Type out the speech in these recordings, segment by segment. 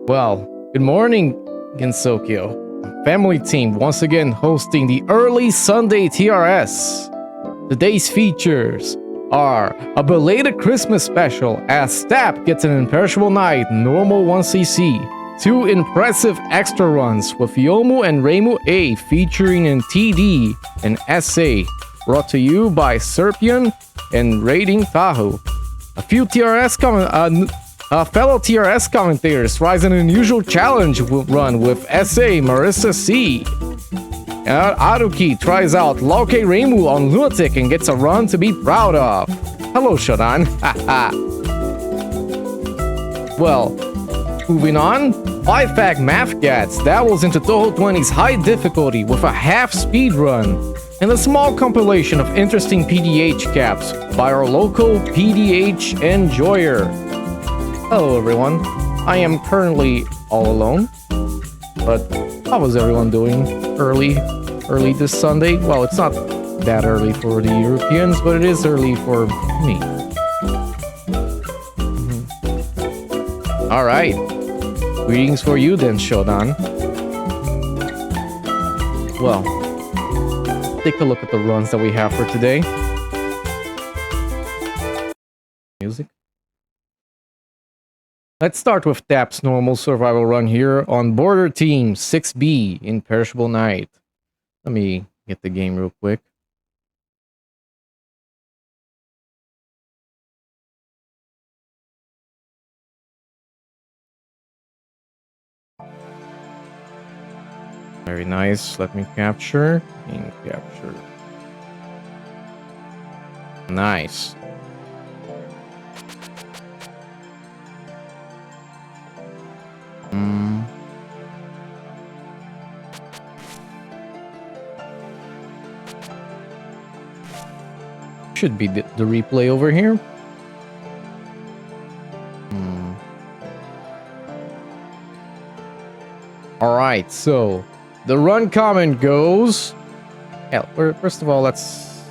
Well, good morning, Gensokyo. Family team once again hosting the early Sunday TRS. Today's features are a belated Christmas special as Stap gets an imperishable night, normal 1cc. 2 impressive extra runs with Youmu and ReimuA featuring in TD and SA, brought to you by Sirpion and ReidimTahu. A few fellow TRS commentators rise an unusual challenge run with SA Marisa C. Aruki tries out LoLK Reimu on Lunatic and gets a run to be proud of. Hello, Shodan. Well, moving on, PythagMathCat dabbles into Touhou 20's high difficulty with a half speed run and a small compilation of interesting PDH caps by our local pdhenjoyer. Hello everyone, I am currently all alone, but how was everyone doing early this Sunday? Well, it's not that early for the Europeans, but it is early for me. Alright, greetings for you then, Shodan. Well, take a look at the runs that we have for today. Music. Let's start with Tap's normal survival run here on Border Team 6B in Perishable Night. Let me get the game real quick. Very nice. Let me capture. Game capture. Nice. Should be the replay over here. Alright, so the run comment goes... Yeah, first of all, let's...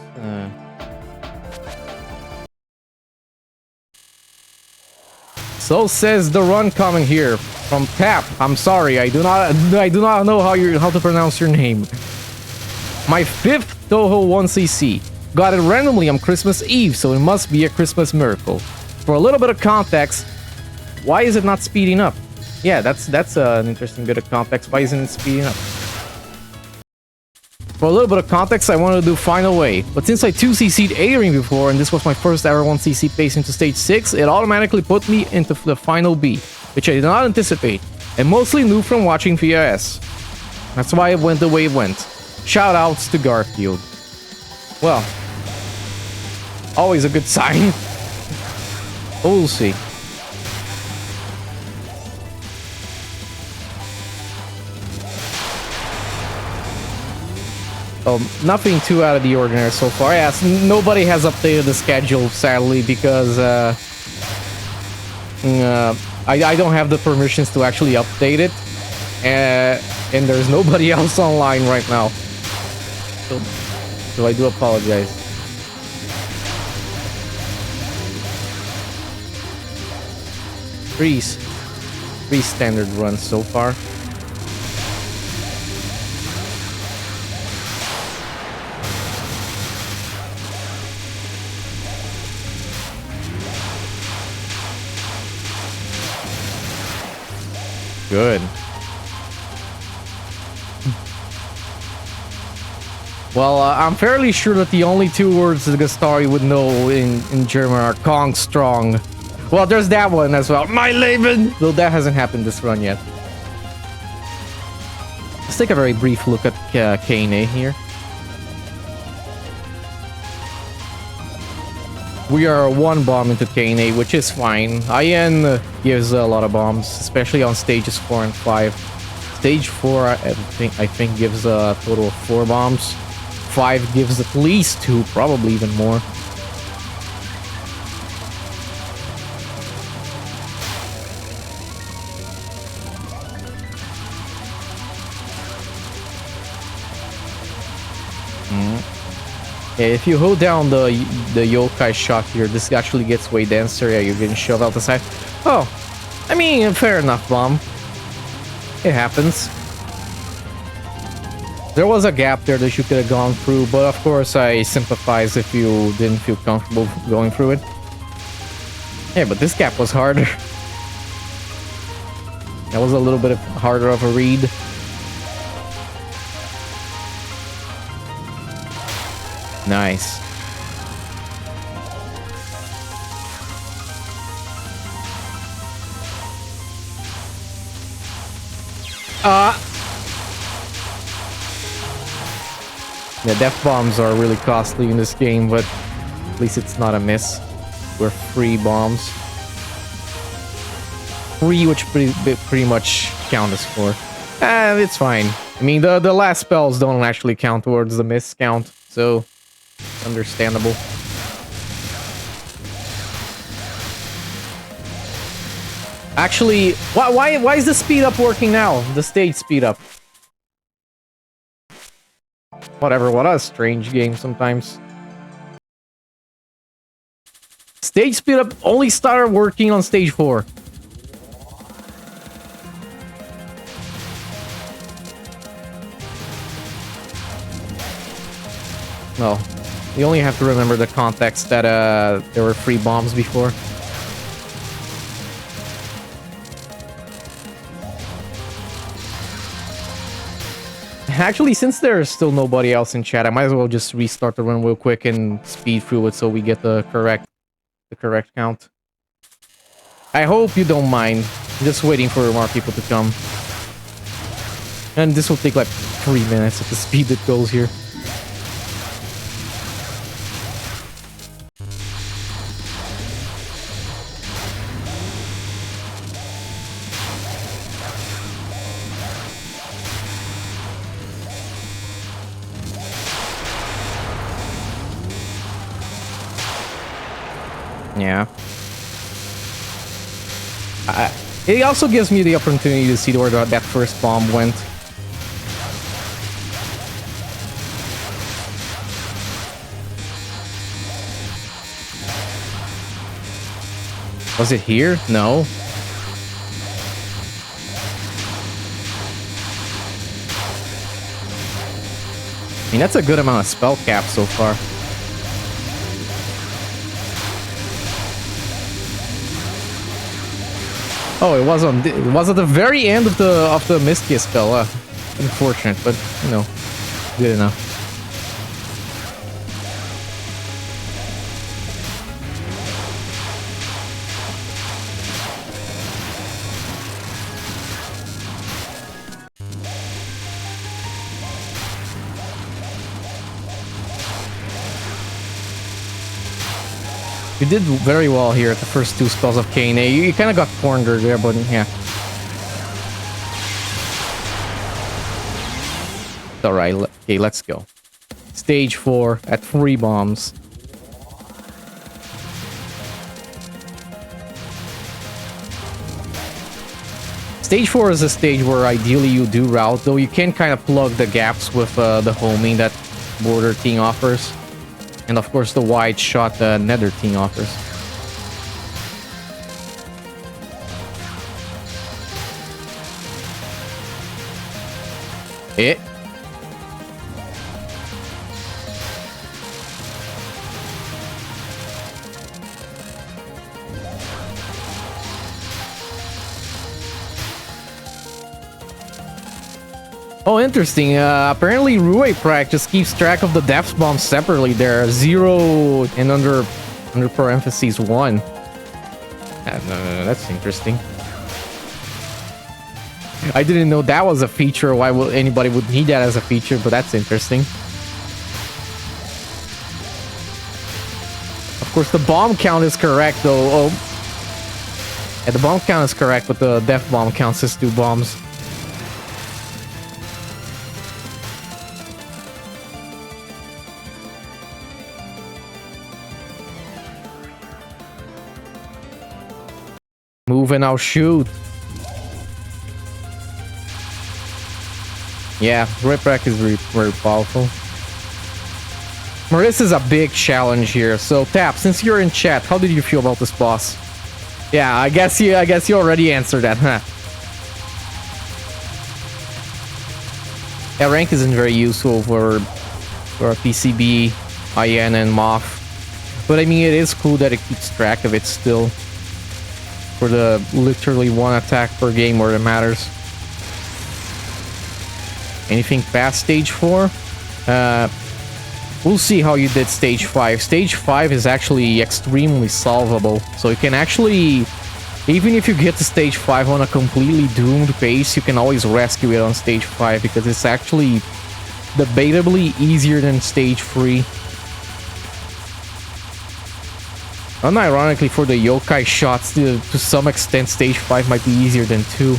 So says the run comment here from Tap. I'm sorry, I do not know how to pronounce your name. My 5th Touhou 1cc. Got it randomly on Christmas Eve, so it must be a Christmas miracle. For a little bit of context, why is it not speeding up? Yeah, that's an interesting bit of context. Why isn't it speeding up? For a little bit of context, I wanted to do Final Way, but since I 2cc'd A-Ring before, and this was my first ever 1cc pace into stage 6, it automatically put me into the Final B, which I did not anticipate, and mostly knew from watching VIS. That's why it went the way it went. Shoutouts to Garfield. Well, always a good sign. We'll see. Nothing too out of the ordinary so far. Yes, nobody has updated the schedule, sadly, because I don't have the permissions to actually update it, and there's nobody else online right now. So I do apologize. Three standard runs so far. Good. Well, I'm fairly sure that the only 2 words the Gastari would know in German are Kong Strong. Well, there's that one as well. My Leben! Though that hasn't happened this run yet. Let's take a very brief look at KNA here. We are 1 bomb into KNA, which is fine. IN gives a lot of bombs, especially on stages 4 and 5. Stage 4, I think gives a total of 4 bombs. 5 gives at least 2, probably even more. If you hold down the yokai shot here, this actually gets way denser. Yeah, you're getting shoved out the side. Oh, I mean, fair enough, bomb. It happens. There was a gap there that you could have gone through, but of course I sympathize if you didn't feel comfortable going through it. Yeah, but this gap was harder. That was a little bit harder of a read. Nice. Yeah, death bombs are really costly in this game, but at least it's not a miss. We're free bombs. Free, which pretty much count as 4. It's fine. I mean, the last spells don't actually count towards the miss count, so understandable. Actually, why is the speed up working now? The stage speed up. Whatever, what a strange game sometimes. Stage speed up only started working on stage 4. Well, you only have to remember the context that there were free bombs before. Actually, since there's still nobody else in chat, I might as well just restart the run real quick and speed through it so we get the correct count. I hope you don't mind. I'm just waiting for more people to come. And this will take like 3 minutes at the speed that goes here. Yeah. It also gives me the opportunity to see where that first bomb went. Was it here? No. I mean, that's a good amount of spell cap so far. Oh, it was at the very end of the Mistia spell. Unfortunate, but you know, good enough. You did very well here at the first 2 spells of KNA. You kind of got cornered there, but yeah. Alright, okay, let's go. Stage 4 at 3 bombs. Stage 4 is a stage where ideally you do route, though you can kind of plug the gaps with the homing that Border Ting offers. And of course the wide shot the Nether Ting offers. Eh? Oh, interesting. Apparently ReimuA practice keeps track of the death bombs separately there. 0 and under parentheses 1. That's interesting. I didn't know that was a feature. Why would anybody would need that as a feature? But that's interesting. Of course, the bomb count is correct, though. Oh, yeah, the bomb count is correct, but the death bomb counts as 2 bombs. Move and I'll shoot. Yeah, Rip-Rack is very powerful. Marisa is a big challenge here. So Tap, since you're in chat, how did you feel about this boss? Yeah, I guess you already answered that, huh? Yeah, rank isn't very useful for a PCB, IN, and MOF. But I mean, it is cool that it keeps track of it still. For the literally one attack per game where it matters. Anything past stage 4? We'll see how you did stage 5. Stage 5 is actually extremely solvable. So you can actually... Even if you get to stage 5 on a completely doomed pace, you can always rescue it on stage 5 because it's actually debatably easier than stage 3. Unironically, for the yokai shots, to some extent, stage 5 might be easier than 2.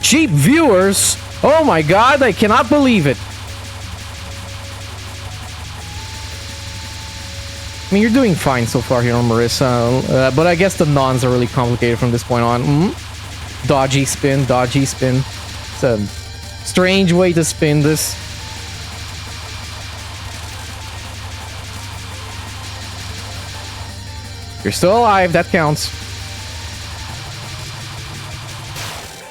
Cheap viewers! Oh my god, I cannot believe it! I mean, you're doing fine so far here on Marisa, but I guess the nons are really complicated from this point on. Dodgy spin, dodgy spin. It's a strange way to spin this. You're still alive, that counts.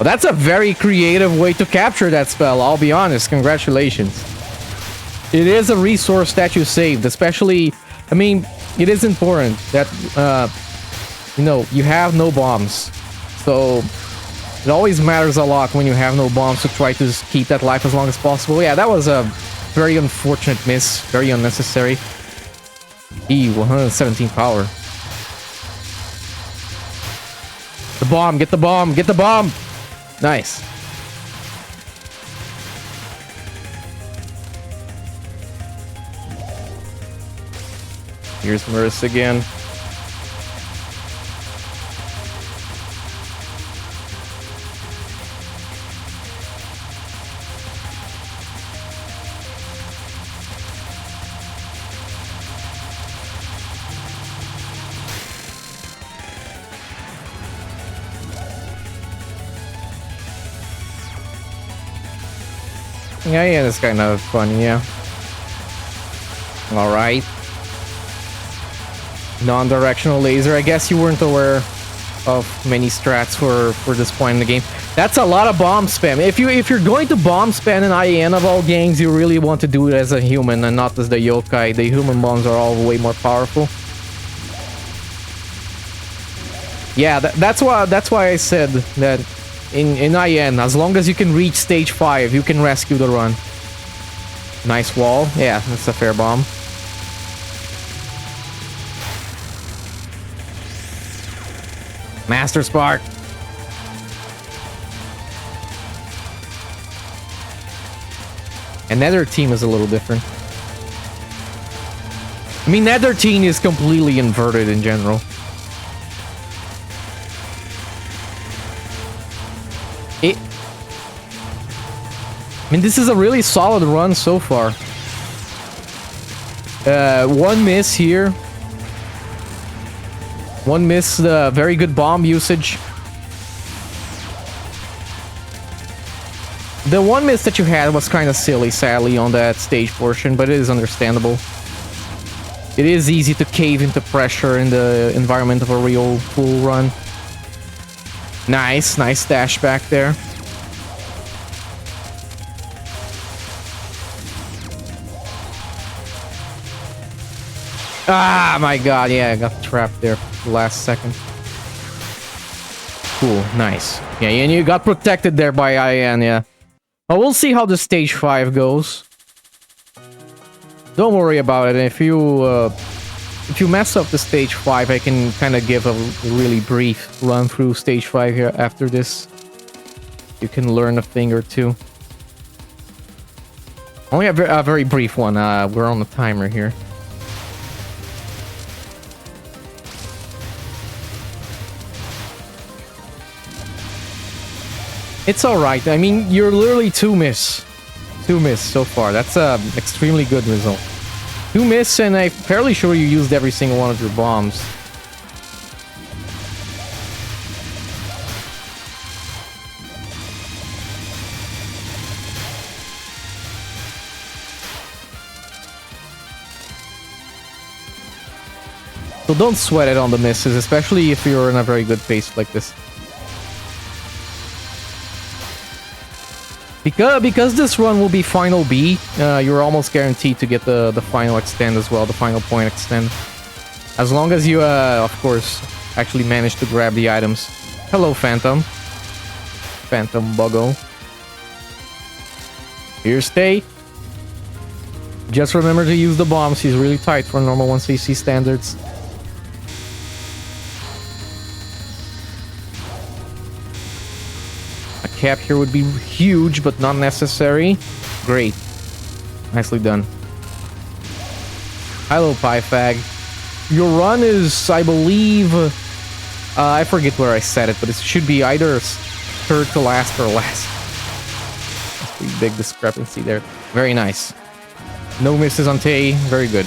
Well, that's a very creative way to capture that spell, I'll be honest. Congratulations. It is a resource that you saved, especially... I mean, it is important that, you know, you have no bombs. So, it always matters a lot when you have no bombs to try to keep that life as long as possible. Yeah, that was a very unfortunate miss. Very unnecessary. 117 power. The bomb, get the bomb, get the bomb! Nice. Here's Marisa again. Yeah, it's kind of fun, yeah. Alright. Non-directional laser. I guess you weren't aware of many strats for this point in the game. That's a lot of bomb spam. If you're going to bomb spam in IN of all games, you really want to do it as a human and not as the yokai. The human bombs are all way more powerful. Yeah, that's why I said that in IN, as long as you can reach stage 5, you can rescue the run. Nice wall. Yeah, that's a fair bomb. Master Spark. And Nether Team is a little different. I mean, Nether Team is completely inverted in general. I mean, this is a really solid run so far. One miss here. One miss, very good bomb usage. The one miss that you had was kind of silly, sadly, on that stage portion, but it is understandable. It is easy to cave into pressure in the environment of a real full run. Nice, nice dash back there. Ah, my god, yeah, I got trapped there for the last second. Cool, nice. Yeah, and you got protected there by IN, yeah. Well, we'll see how the stage 5 goes. Don't worry about it. If you mess up the stage 5, I can kind of give a really brief run through stage 5 here after this. You can learn a thing or two. Only a very brief one. We're on the timer here. It's alright. I mean, you're literally 2 miss. 2 miss so far. That's an extremely good result. 2 miss, and I'm fairly sure you used every single one of your bombs. So don't sweat it on the misses, especially if you're in a very good pace like this. Because this run will be final B, you're almost guaranteed to get the final extend as well, the final point extend. As long as you, of course, actually manage to grab the items. Hello, Phantom. Phantom Buggo. Here, stay. Just remember to use the bombs. He's really tight for normal 1cc standards. A cap here would be huge, but not necessary. Great. Nicely done. Hello, Pythag. Your run is, I believe... I forget where I said it, but it should be either third to last or last. Pretty big discrepancy there. Very nice. No misses on Tay. Very good.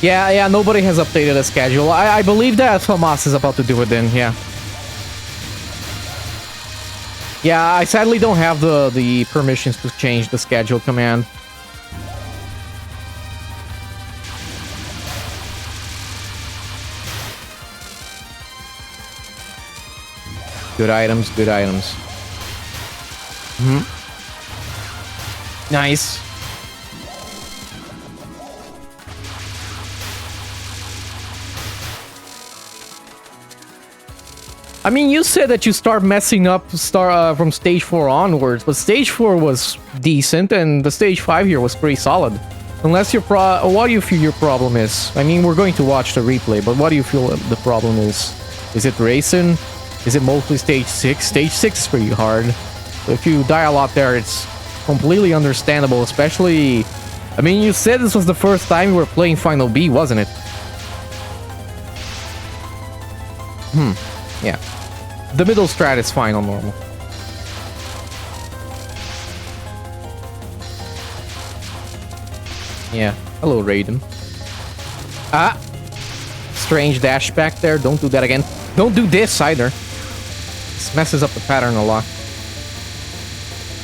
Yeah, nobody has updated the schedule. I believe that Famas is about to do it then, yeah. Yeah, I sadly don't have the permissions to change the schedule command. Good items, good items. Nice. I mean, you said that you start messing up from stage 4 onwards, but stage 4 was decent, and the stage 5 here was pretty solid. Unless your what do you feel your problem is? I mean, we're going to watch the replay, but what do you feel the problem is? Is it racing? Is it mostly stage 6? Stage 6 is pretty hard. So if you die a lot there, it's completely understandable, especially... I mean, you said this was the first time you were playing Final B, wasn't it? Yeah. The middle strat is fine on normal. Yeah. Hello, Reidim. Ah! Strange dash back there. Don't do that again. Don't do this either. This messes up the pattern a lot.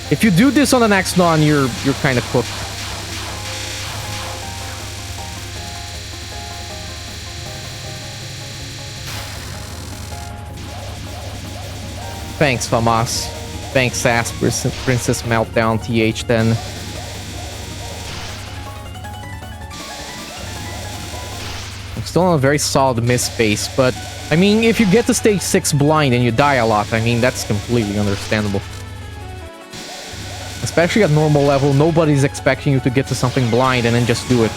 If you do this on the next non, you're kind of cooked. Thanks, Famas. Thanks, Sass, Princess Meltdown, TH10. I'm still on a very solid miss pace, but I mean, if you get to stage 6 blind and you die a lot, I mean, that's completely understandable. Especially at normal level, nobody's expecting you to get to something blind and then just do it.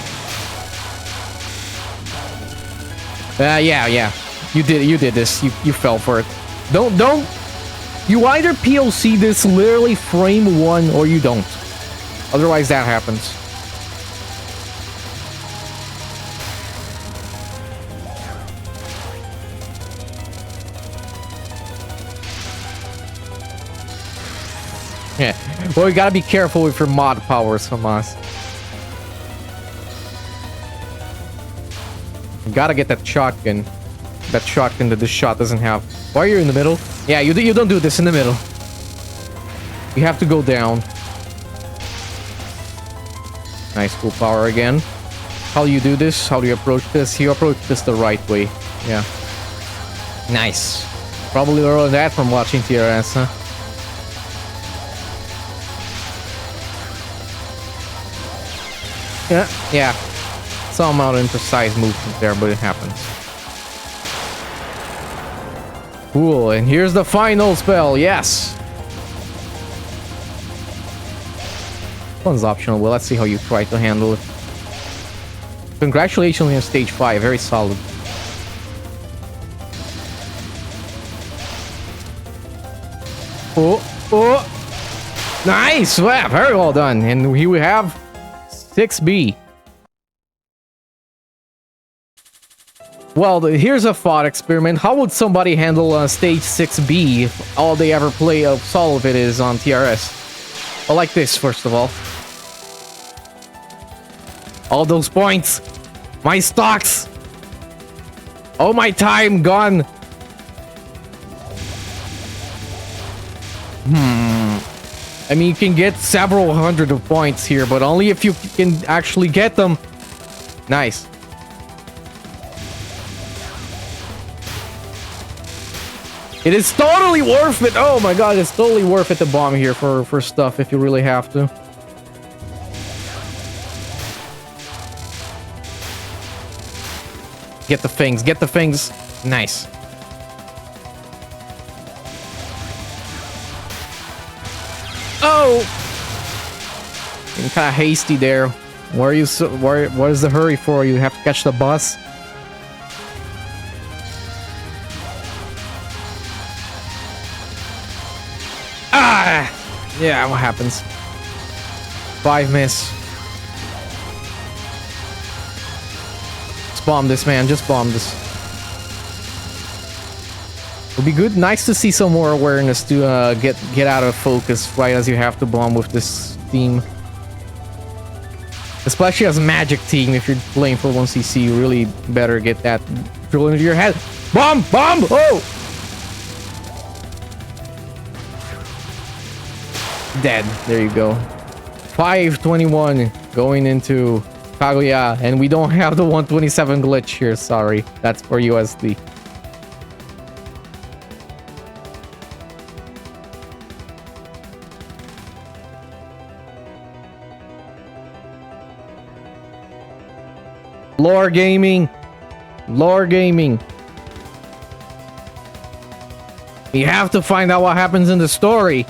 Yeah. You did this. You fell for it. Don't... You either POC this literally frame 1 or you don't. Otherwise, that happens. Yeah. Well, you gotta be careful with your mod powers, Famas. You gotta get that shotgun. That shotgun that this shot doesn't have. Why are you in the middle? Yeah, you don't do this in the middle. You have to go down. Nice full power again. How do you do this? How do you approach this? You approach this the right way. Yeah. Nice. Probably learned that from watching TRS, huh? Yeah. Some amount of imprecise movement there, but it happens. Cool, and here's the final spell, yes! One's optional, well, let's see how you try to handle it. Congratulations on stage 5, very solid. Oh! Nice! Wow, very well done. And here we have 6B. Well, here's a thought experiment. How would somebody handle stage 6B if all they ever play of all of it is on TRS? Well, like this, first of all. All those points! My stocks! All my time gone! I mean, you can get several hundred of points here, but only if you can actually get them. Nice. It is totally worth it. Oh my god, it's totally worth it to bomb here for stuff if you really have to. Get the things, get the things. Nice. Oh! I'm kind of hasty there. Where are you? What is the hurry for? You have to catch the bus. Ah! Yeah, what happens? 5 miss. Just bomb this, man. Just bomb this. It'll be good. Nice to see some more awareness to get out of focus right as you have to bomb with this team. Especially as magic team, if you're playing for 1cc, you really better get that drill into your head. Bomb! Bomb! Oh! Dead. There you go. 521 going into Kaguya, and we don't have the 127 glitch here. Sorry. That's for USD. Lore gaming. Lore gaming. We have to find out what happens in the story.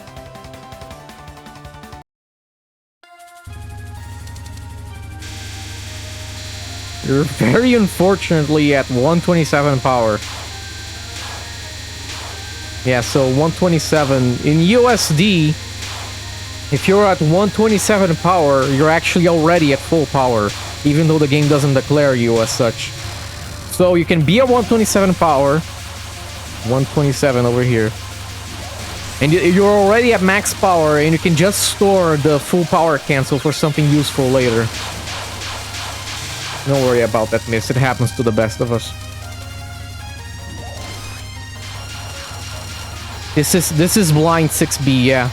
You're very unfortunately at 127 power. Yeah, so 127 in USD. If you're at 127 power, you're actually already at full power, even though the game doesn't declare you as such. So you can be at 127 power, 127 over here, and you're already at max power, and you can just store the full power cancel for something useful later. Don't worry about that miss, it happens to the best of us. This is blind 6B, yeah.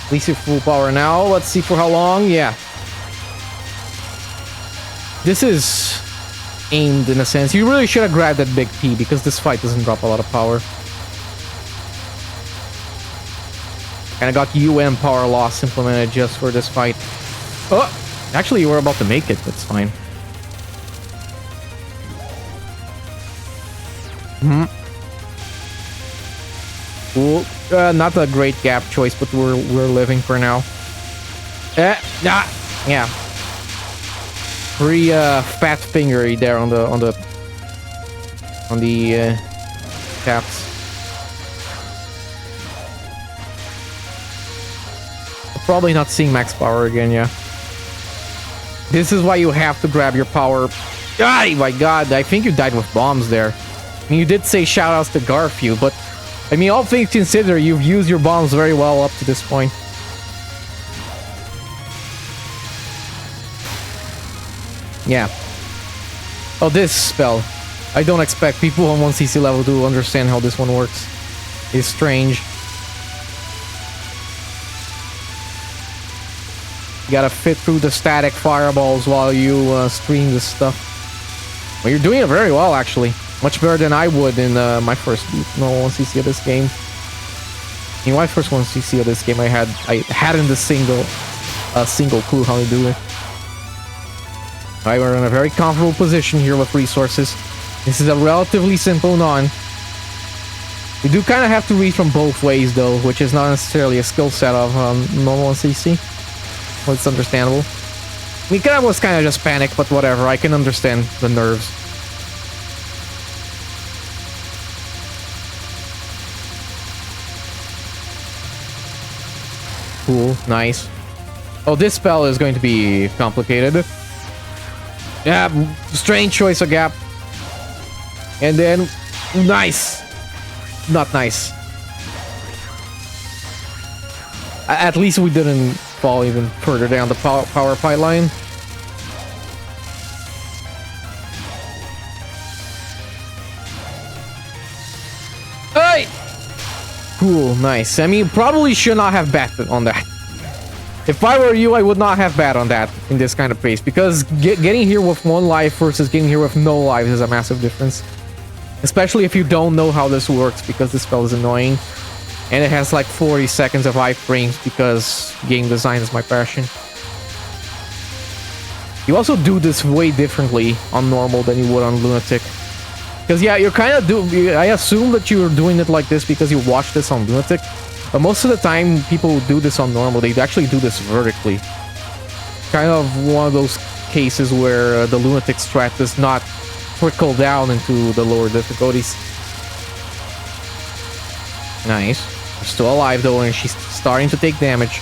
At least you're full power now. Let's see for how long. Yeah. This is aimed in a sense. You really should have grabbed that big P because this fight doesn't drop a lot of power. Kinda got power loss implemented just for this fight. Oh! Actually, you were about to make it. That's fine. Cool. Not a great gap choice, but we're living for now. Yeah. Pretty fat fingery there on the taps. Probably not seeing max power again, yeah. This is why you have to grab your power. Oh my god, I think you died with bombs there. I mean, you did say shoutouts to Garfield, but I mean, all things considered, you've used your bombs very well up to this point. Yeah. Oh, this spell. I don't expect people on 1cc level to understand how this one works. It's strange. You gotta fit through the static fireballs while you stream this stuff. Well, you're doing it very well, actually. Much better than I would in my first 1cc of this game. In my first 1cc of this game, I hadn't a single clue how to do it. Alright, we're in a very comfortable position here with resources. This is a relatively simple non. You do kind of have to read from both ways though, which is not necessarily a skill set of normal 1cc. Well, it's understandable. I mean, I was kind of just panicked, but whatever. I can understand the nerves. Cool, nice. Oh, this spell is going to be complicated. Yeah, strange choice of gap. And then, nice. Not nice. At least we didn't fall even further down the power pipeline. Hey! Cool, nice. I mean, probably should not have bet on that. If I were you, I would not have bet on that in this kind of pace, because getting here with 1 life versus getting here with no life is a massive difference. Especially if you don't know how this works, because this spell is annoying. And it has like 40 seconds of iframes, because game design is my passion. You also do this way differently on normal than you would on Lunatic. Because yeah, you're kind of I assume that you're doing it like this because you watched this on Lunatic. But most of the time, people who do this on normal, they actually do this vertically. Kind of one of those cases where the Lunatic strat does not trickle down into the lower difficulties. Nice. She's still alive though, and she's starting to take damage.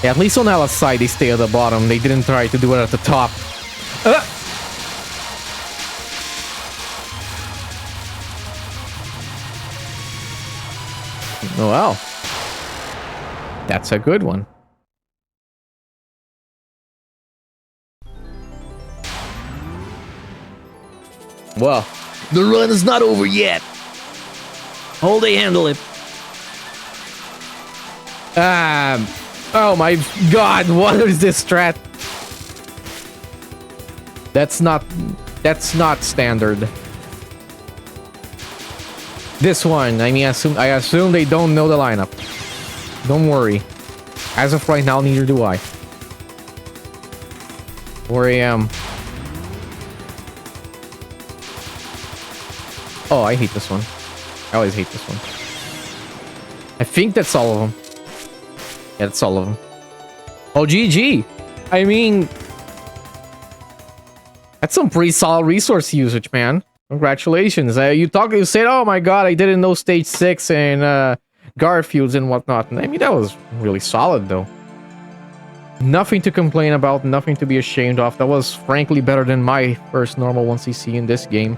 Yeah, at least on Ella's side, they stay at the bottom. They didn't try to do it at the top. Oh, well. That's a good one. Well, the run is not over yet. How they handle it. Oh my god, what is this strat? That's not standard. This one, I mean, I assume they don't know the lineup. Don't worry. As of right now, neither do I. 4 AM. Oh, I hate this one. I always hate this one. I think that's all of them. Yeah, that's all of them. Oh, GG. I mean, that's some pretty solid resource usage, man. Congratulations. You said, oh my god, I didn't know stage 6 and Garfields and whatnot. I mean, that was really solid, though. Nothing to complain about, nothing to be ashamed of. That was frankly better than my first normal 1cc in this game.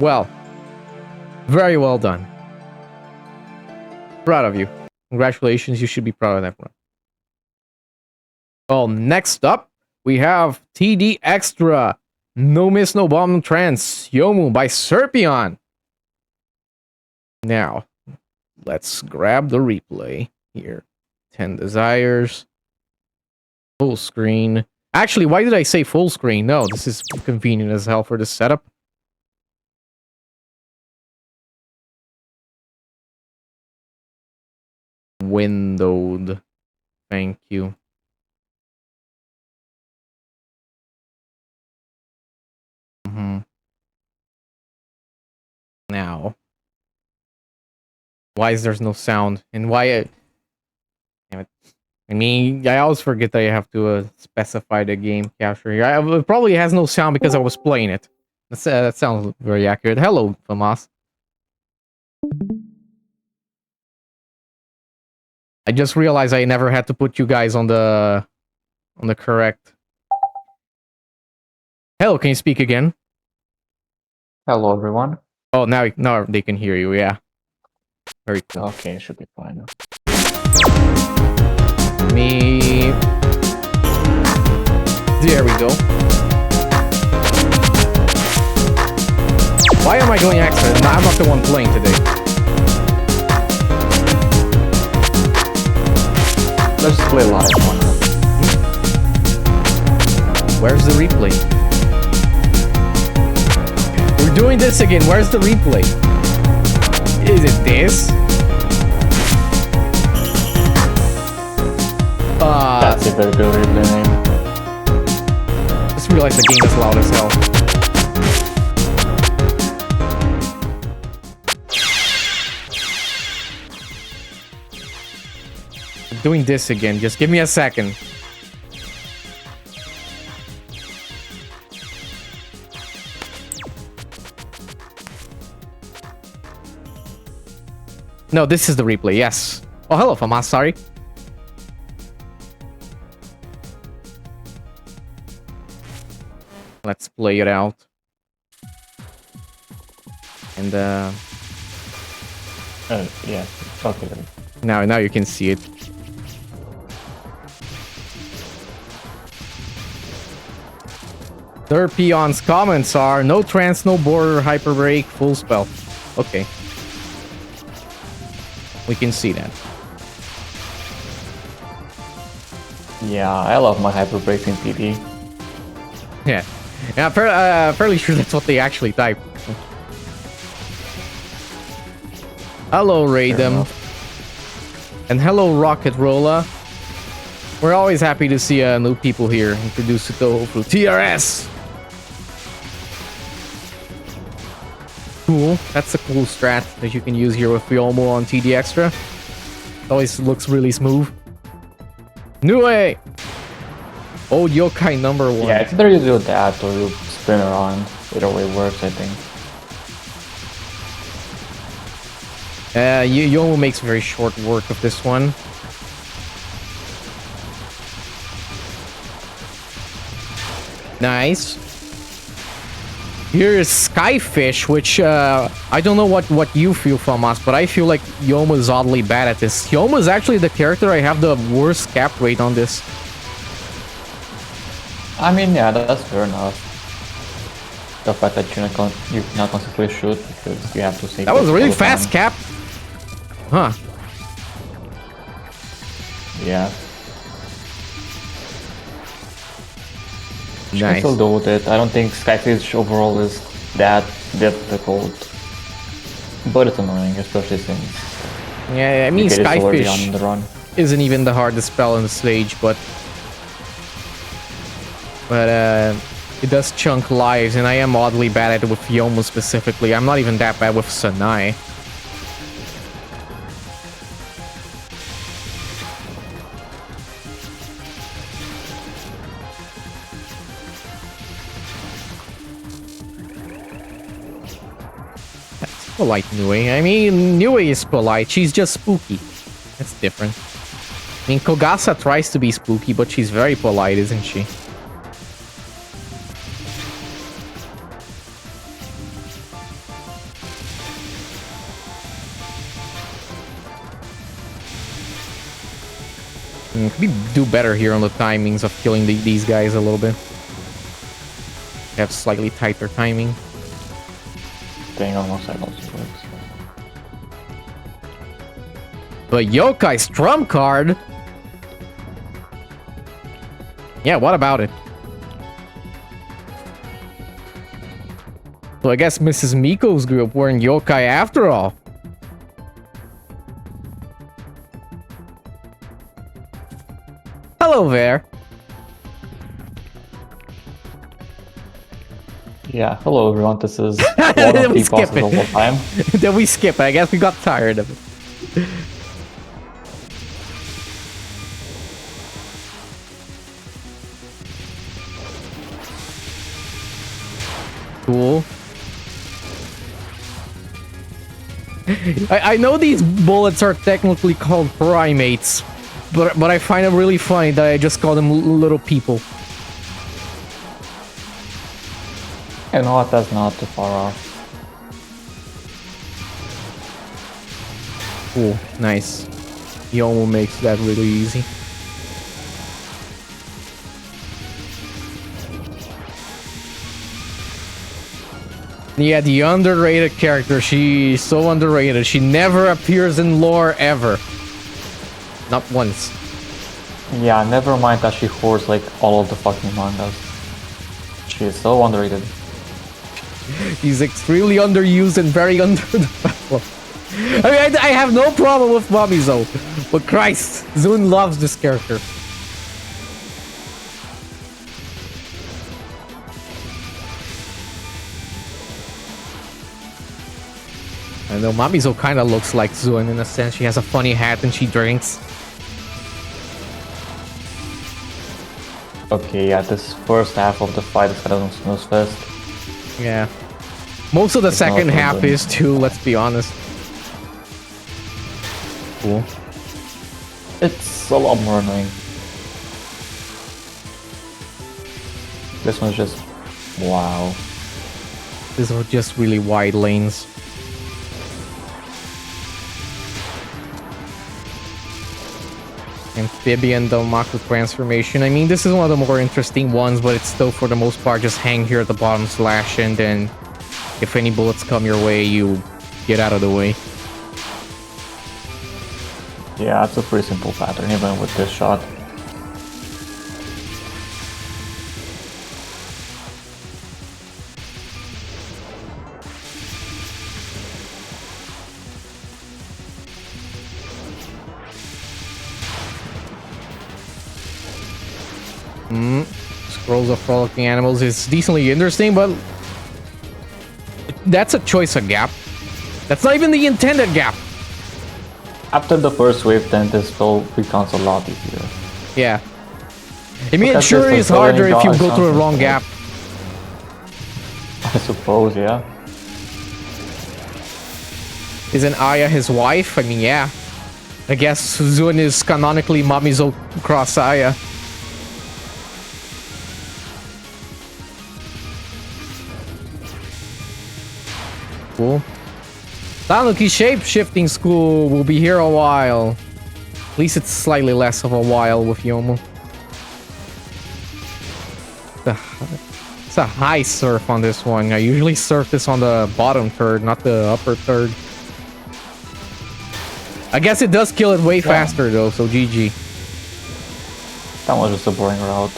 Well, very well done. Proud of you. Congratulations, you should be proud of that run. Well, next up, we have TD Extra. No Miss No Bomb No Trance. Youmu by Sirpion. Now, let's grab the replay here. 10 desires. Full screen. Actually, why did I say full screen? No, this is convenient as hell for the setup. Windowed. Thank you. Now, why is there's no sound? And why damn it. I mean, I always forget that I have to specify the game capture here. It probably has no sound because I was playing it. That sounds very accurate. Hello, Famas. I just realized I never had to put you guys on the correct. Hello, can you speak again? Hello, everyone. Oh, now they can hear you. Yeah. Very cool. Okay, it should be fine. Me. There we go. Why am I going extra? I'm not the one playing today. Let's just play live one. Where's the replay? We're doing this again. Where's the replay? Is it this? That's a very good replay name. Just realized the game is loud as hell. I'm doing this again. Just give me a second. No, this is the replay, yes. Oh, hello, Famas, sorry. Let's play it out. And, yeah, okay. Now you can see it. Sirpion's comments are no trance, no border, hyper break, full spell. Okay. We can see that. Yeah, I love my hyper breaks in PD. Yeah. Yeah, fairly sure that's what they actually type. Hello, Reidim. And hello, Rocket Rolla. We're always happy to see new people here introduced to Touhou through TRS. Cool. That's a cool strat that you can use here with Youmu on TD Extra. It always looks really smooth. ExNB! Old yokai number 1. Yeah, it's either you do that or you spin around. Either way works, I think. Youmu makes very short work of this one. Nice. Here is Skyfish, which I don't know what you feel from us, but I feel like Youmu is oddly bad at this. Youmu is actually the character I have the worst cap rate on this. I mean, yeah, that's fair enough. The fact that you not consistently shoot because you have to save. That was really fast, Cap. Huh. Yeah. Nice. I can still do with it. I don't think Skyfish overall is that difficult. But it's annoying, especially since... Yeah, I mean, Skyfish on the run. isn't even the hardest spell on the stage, but it does chunk lives, and I am oddly bad at it with Youmu specifically. I'm not even that bad with Sanai. That's polite, Nue. I mean, Nue is polite. She's just spooky. That's different. I mean, Kogasa tries to be spooky, but she's very polite, isn't she? Could we do better here on the timings of killing these guys a little bit? Have slightly tighter timing. Staying on one side also works. But Yokai's trump card? Yeah, what about it? So I guess Mrs. Miko's group were in Yokai after all. Hello there. Yeah, hello everyone, this is one of the bosses of all time. Then we skip it. I guess we got tired of it. Cool. I know these bullets are technically called primates, but I find it really funny that I just call them little people. You know what, that's not too far off. Cool, nice. Youmu makes that really easy. Yeah, the underrated character. She's so underrated. She never appears in lore ever. Not once. Yeah, never mind that she hoards like all of the fucking mangas. She is so underrated. He's extremely underused and very underdeveloped. I mean, I have no problem with Mamizo, but Christ, Zun loves this character. I know Mamizo kind of looks like Zun in a sense. She has a funny hat and she drinks. Okay, yeah, this first half of the fight is kind of snooze fest. Yeah. Most of the second half is too, let's be honest. Cool. It's a lot more annoying. This one's just... wow. These are just really wide lanes. Amphibian Dalmaku transformation. I mean, this is one of the more interesting ones, but it's still, for the most part, just hang here at the bottom, slash, and then if any bullets come your way, you get out of the way. Yeah, it's a pretty simple pattern, even with this shot. Scrolls of Frolicking Animals is decently interesting, but that's a choice of gap. That's not even the intended gap. After the first wave, then this spell becomes a lot easier. Yeah. I mean, it sure is harder if you go through a wrong gap. I suppose, yeah. Isn't Aya his wife? I mean, yeah. I guess Zun is canonically Mamizo cross Aya. Cool. Tanuki shape-shifting school will be here a while. At least it's slightly less of a while with Youmu. It's a high surf on this one. I usually surf this on the bottom third, not the upper third. I guess it does kill it way faster though, so GG. That was just a boring route.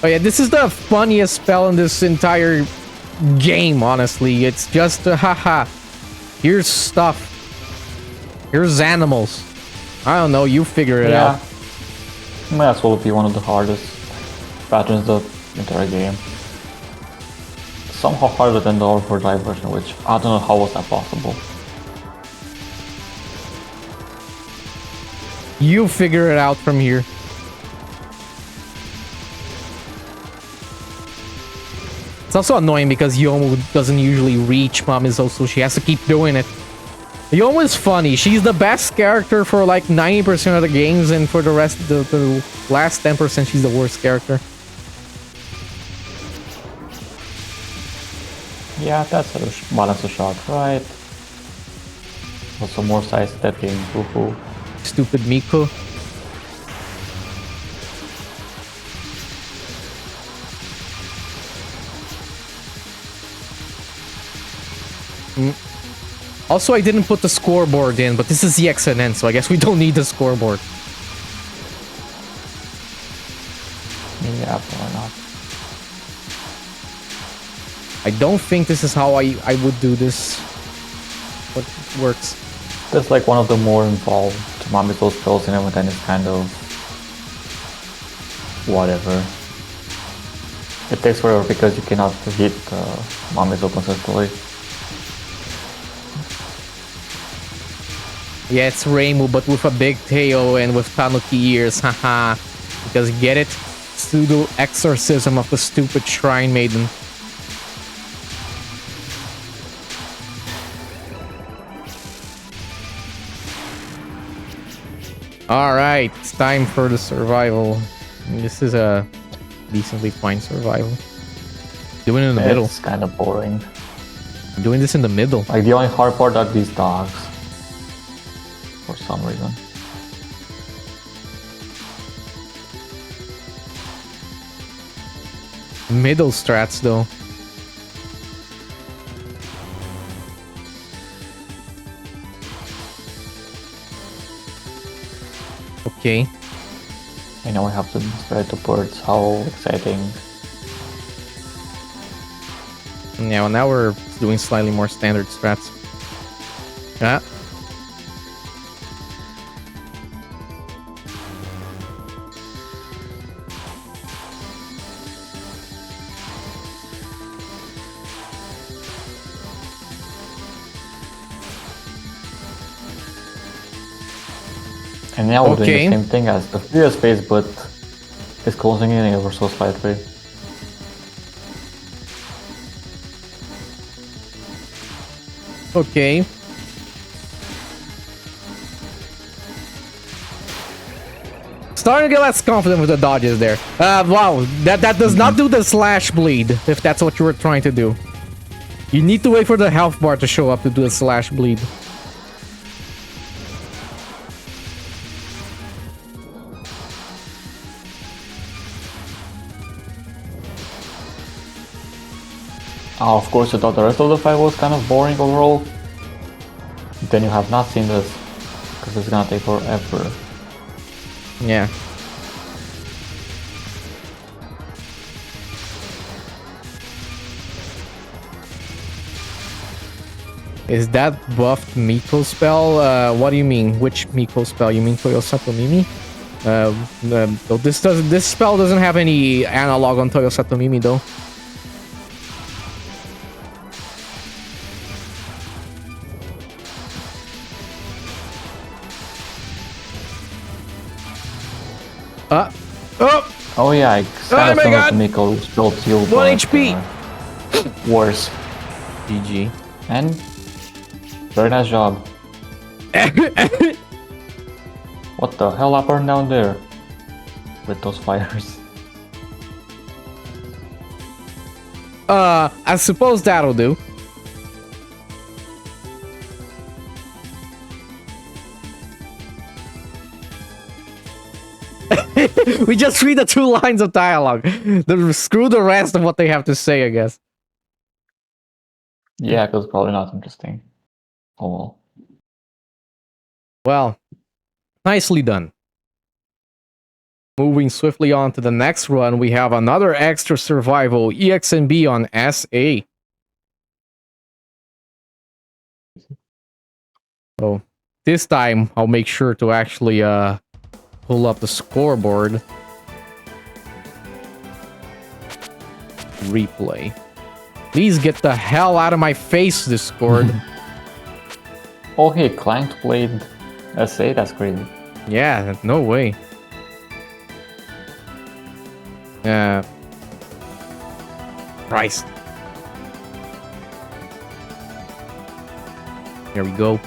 Oh yeah, this is the funniest spell in this entire game, honestly. It's just haha. Here's stuff. Here's animals. I don't know, you figure it out. Might as well be one of the hardest patterns of the entire game. Somehow harder than the Overdrive version, which I don't know how was that possible. You figure it out from here. It's also annoying because Youmu doesn't usually reach Mamizo, so she has to keep doing it. Youmu is funny. She's the best character for like 90% of the games, and for the rest, the last 10%, she's the worst character. Yeah, that's a balance of shot, right? Also more side-stepping, Touhou. Stupid Miku. Also, I didn't put the scoreboard in, but this is the XNN, so I guess we don't need the scoreboard. Yeah, why not? I don't think this is how I would do this, but it works. That's like one of the more involved Mamizo spells in it, and it's kind of whatever. It takes forever because you cannot hit Mamizo consistently. Yeah, it's Reimu, but with a big tail and with Tanuki ears, haha. Because get it? Pseudo exorcism of the stupid Shrine Maiden. Alright, it's time for the survival. This is a decently fine survival. Doing it in the middle. It's kind of boring. I'm doing this in the middle. Like, the only hard part are these dogs. For some reason. Middle strats, though. Okay. I know I have to spread the birds. How exciting. Yeah, well, now we're doing slightly more standard strats. Yeah. And now we're doing the same thing as the previous phase, but it's closing in ever so slightly. Okay. Starting to get less confident with the dodges there. Wow, that does not do the slash bleed, if that's what you were trying to do. You need to wait for the health bar to show up to do the slash bleed. Of course, I thought the rest of the fight was kind of boring overall. Then you have not seen this, because it's gonna take forever. Yeah. Is that buffed Miko spell? What do you mean? Which Miko spell? You mean Toyo Satomimi? This spell doesn't have any analog on Toyo Satomimi though. Oh yeah, I kind of thought Miko spelled heal. 1 HP! Worse. GG. And very nice job. What the hell happened down there with those fires? I suppose that'll do. We just read the 2 lines of dialogue. Screw the rest of what they have to say, I guess. Yeah, because probably not interesting. Oh well. Well, nicely done. Moving swiftly on to the next run, we have another extra survival ExNB on SA. So this time I'll make sure to actually pull up the scoreboard. Replay. Please get the hell out of my face, Discord. Oh hey, Clank played SA, that's crazy. Yeah, no way. Christ. Here we go.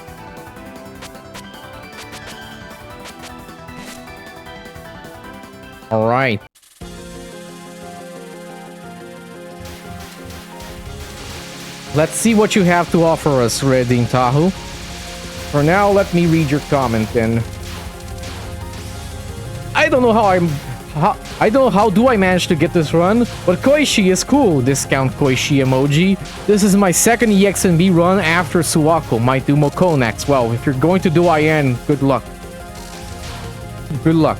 All right. Let's see what you have to offer us, ReidimTahu. For now, let me read your comment then. I don't know how do I manage to get this run, but Koishi is cool. Discount Koishi emoji. This is my second ExNB run after Suwako. Might do Moko next. Well, if you're going to do IN, good luck. Good luck.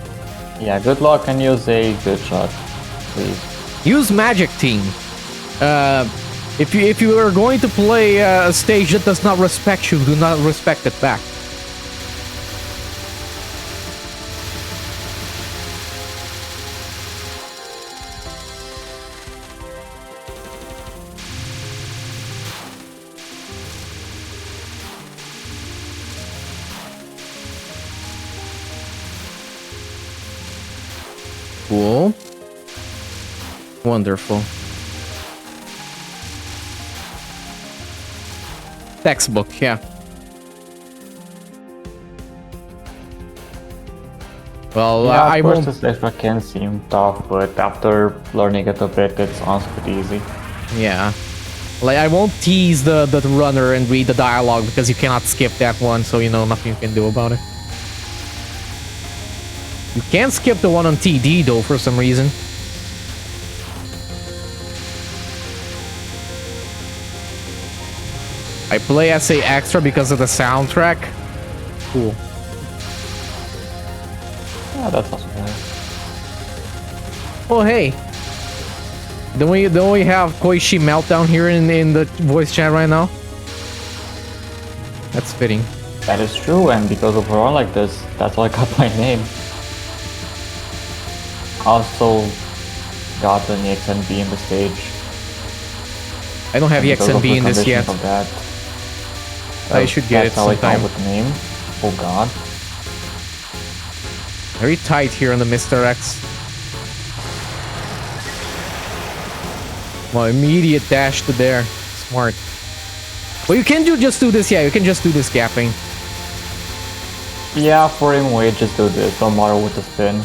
Yeah, good luck and use a good shot, please. Use Magic Team. If you are going to play a stage that does not respect you, do not respect it back. Cool. Wonderful. Textbook, yeah. Well, yeah, I won't. This extra can seem tough, but after learning it a bit, it sounds pretty easy. Yeah. Like, I won't tease the runner and read the dialogue because you cannot skip that one, so you know, nothing you can do about it. You can skip the one on TD though, for some reason. I play SA Extra because of the soundtrack. Cool. Yeah, that's also nice. Oh hey, don't we have Koishi Meltdown here in the voice chat right now? That's fitting. That is true, and because of overall like this, that's how I got my name. Also got an ExNB in the stage. I don't have ExNB in this yet. I should get it sometime. That's how I come with the name. Oh god. Very tight here on the Mr. X. Well, immediate dash to there. Smart. Well, you can just do this, yeah, you can just do this gapping. Yeah, for ReimuA, just do this, don't bother with the spin.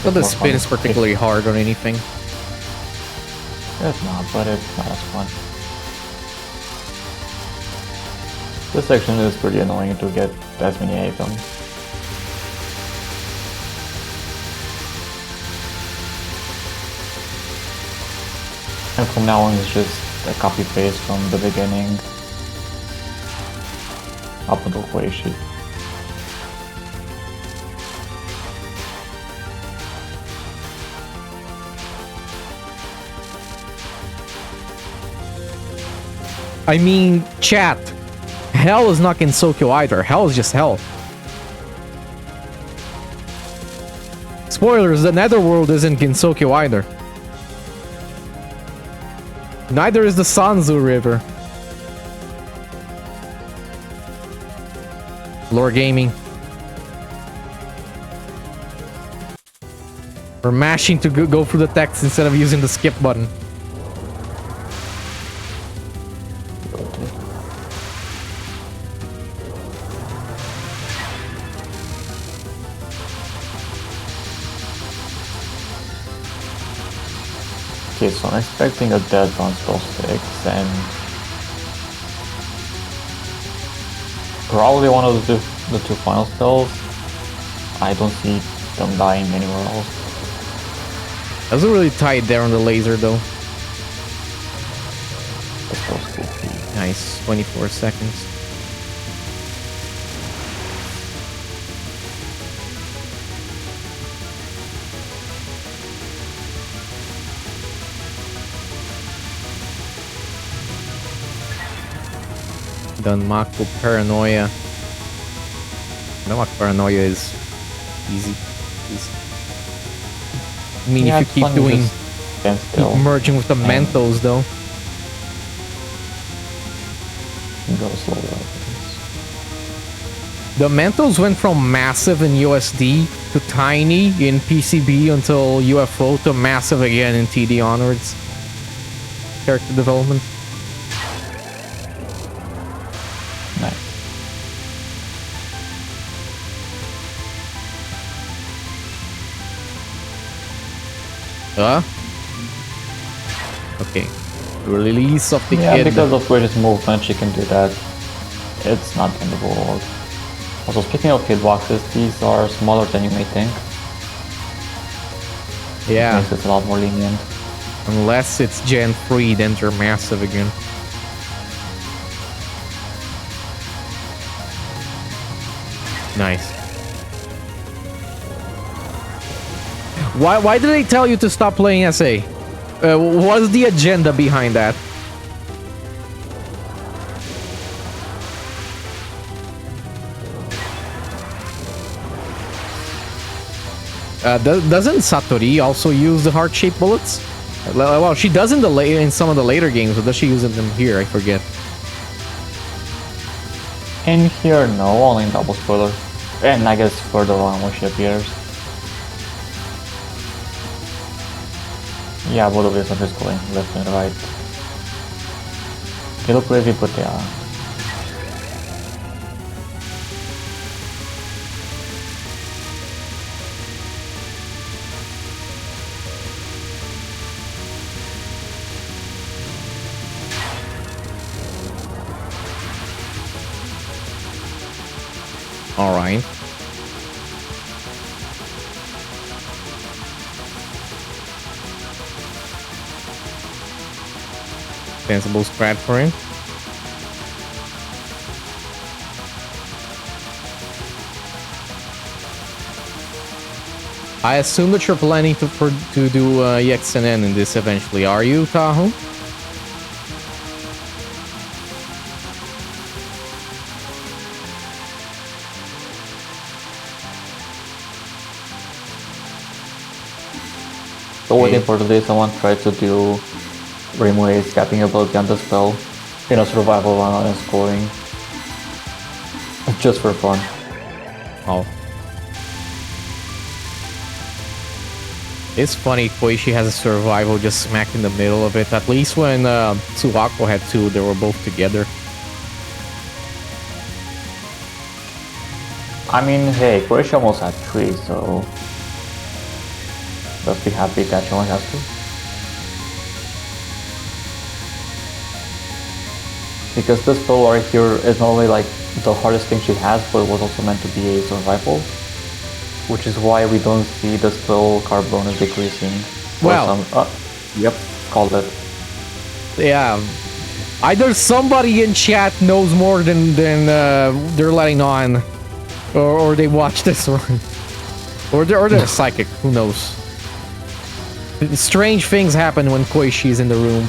But the spin is particularly hard on anything. It's not, but it's not as fun. This section is pretty annoying to get as many items. And from now on it's just a copy paste from the beginning up until Koishi. I mean, chat. Hell is not Gensokyo either. Hell is just hell. Spoilers, the Netherworld isn't Gensokyo either. Neither is the Sanzu River. Lore Gaming. We're mashing to go through the text instead of using the skip button. Okay, so I'm expecting a dead on spell 6 and probably one of the two final spells. I don't see them dying anywhere else. That's really tight there on the laser though. Nice, 24 seconds. Danmaku Paranoia. Danmaku Paranoia is easy. I mean, yeah, if you keep doing, keep merging with the Mentos though. Go slower. The Mentos went from massive in USD to tiny in PCB until UFO to massive again in TD onwards. Character development. Nice. Okay. Release of the yeah, kid. because of British movement, she can do that. It's not the end of the world. Also, speaking of hitboxes, these are smaller than you may think. Yeah. Makes it a lot more lenient. Unless it's Gen 3, then they're massive again. Nice. Why did they tell you to stop playing SA? What's the agenda behind that? Doesn't Satori also use the heart-shaped bullets? Well, she does in some of the later games, but does she use them here? I forget. In here, no, only in double spoiler. And I guess further on when she appears. Yeah, both of these are just going left and right. They look crazy, but they are. All right. Sensible strat for him. I assume that you're planning to do ExNN in this eventually. Are you, Tahu? So waiting for the day someone tried to do ReimuA's capping ability on the spell in a survival run and scoring. Just for fun. Oh. It's funny, Koishi has a survival just smack in the middle of it. At least when Suwako had two, they were both together. I mean, hey, Koishi almost had 3, so... Just be happy that she only has 2. Because this spell right here is not only like the hardest thing she has, but it was also meant to be a survival. Which is why we don't see the spell card bonus decreasing. Well, yep, called it. Yeah. Either somebody in chat knows more than they're letting on, or they watch this one, or they're psychic. Who knows? Strange things happen when Koishi's in the room.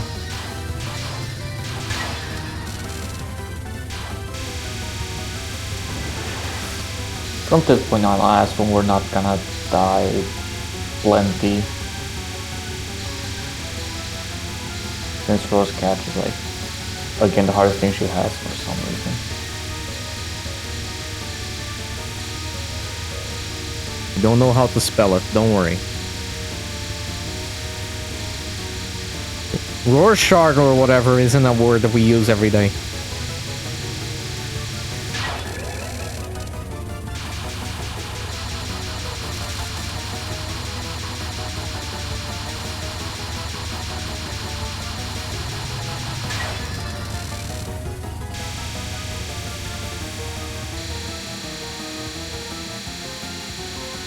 From this point on, I assume we're not gonna die plenty. Since Rose Cat is like, again, the hardest thing she has for some reason. Don't know how to spell it, don't worry. Rorschach or whatever isn't a word that we use every day.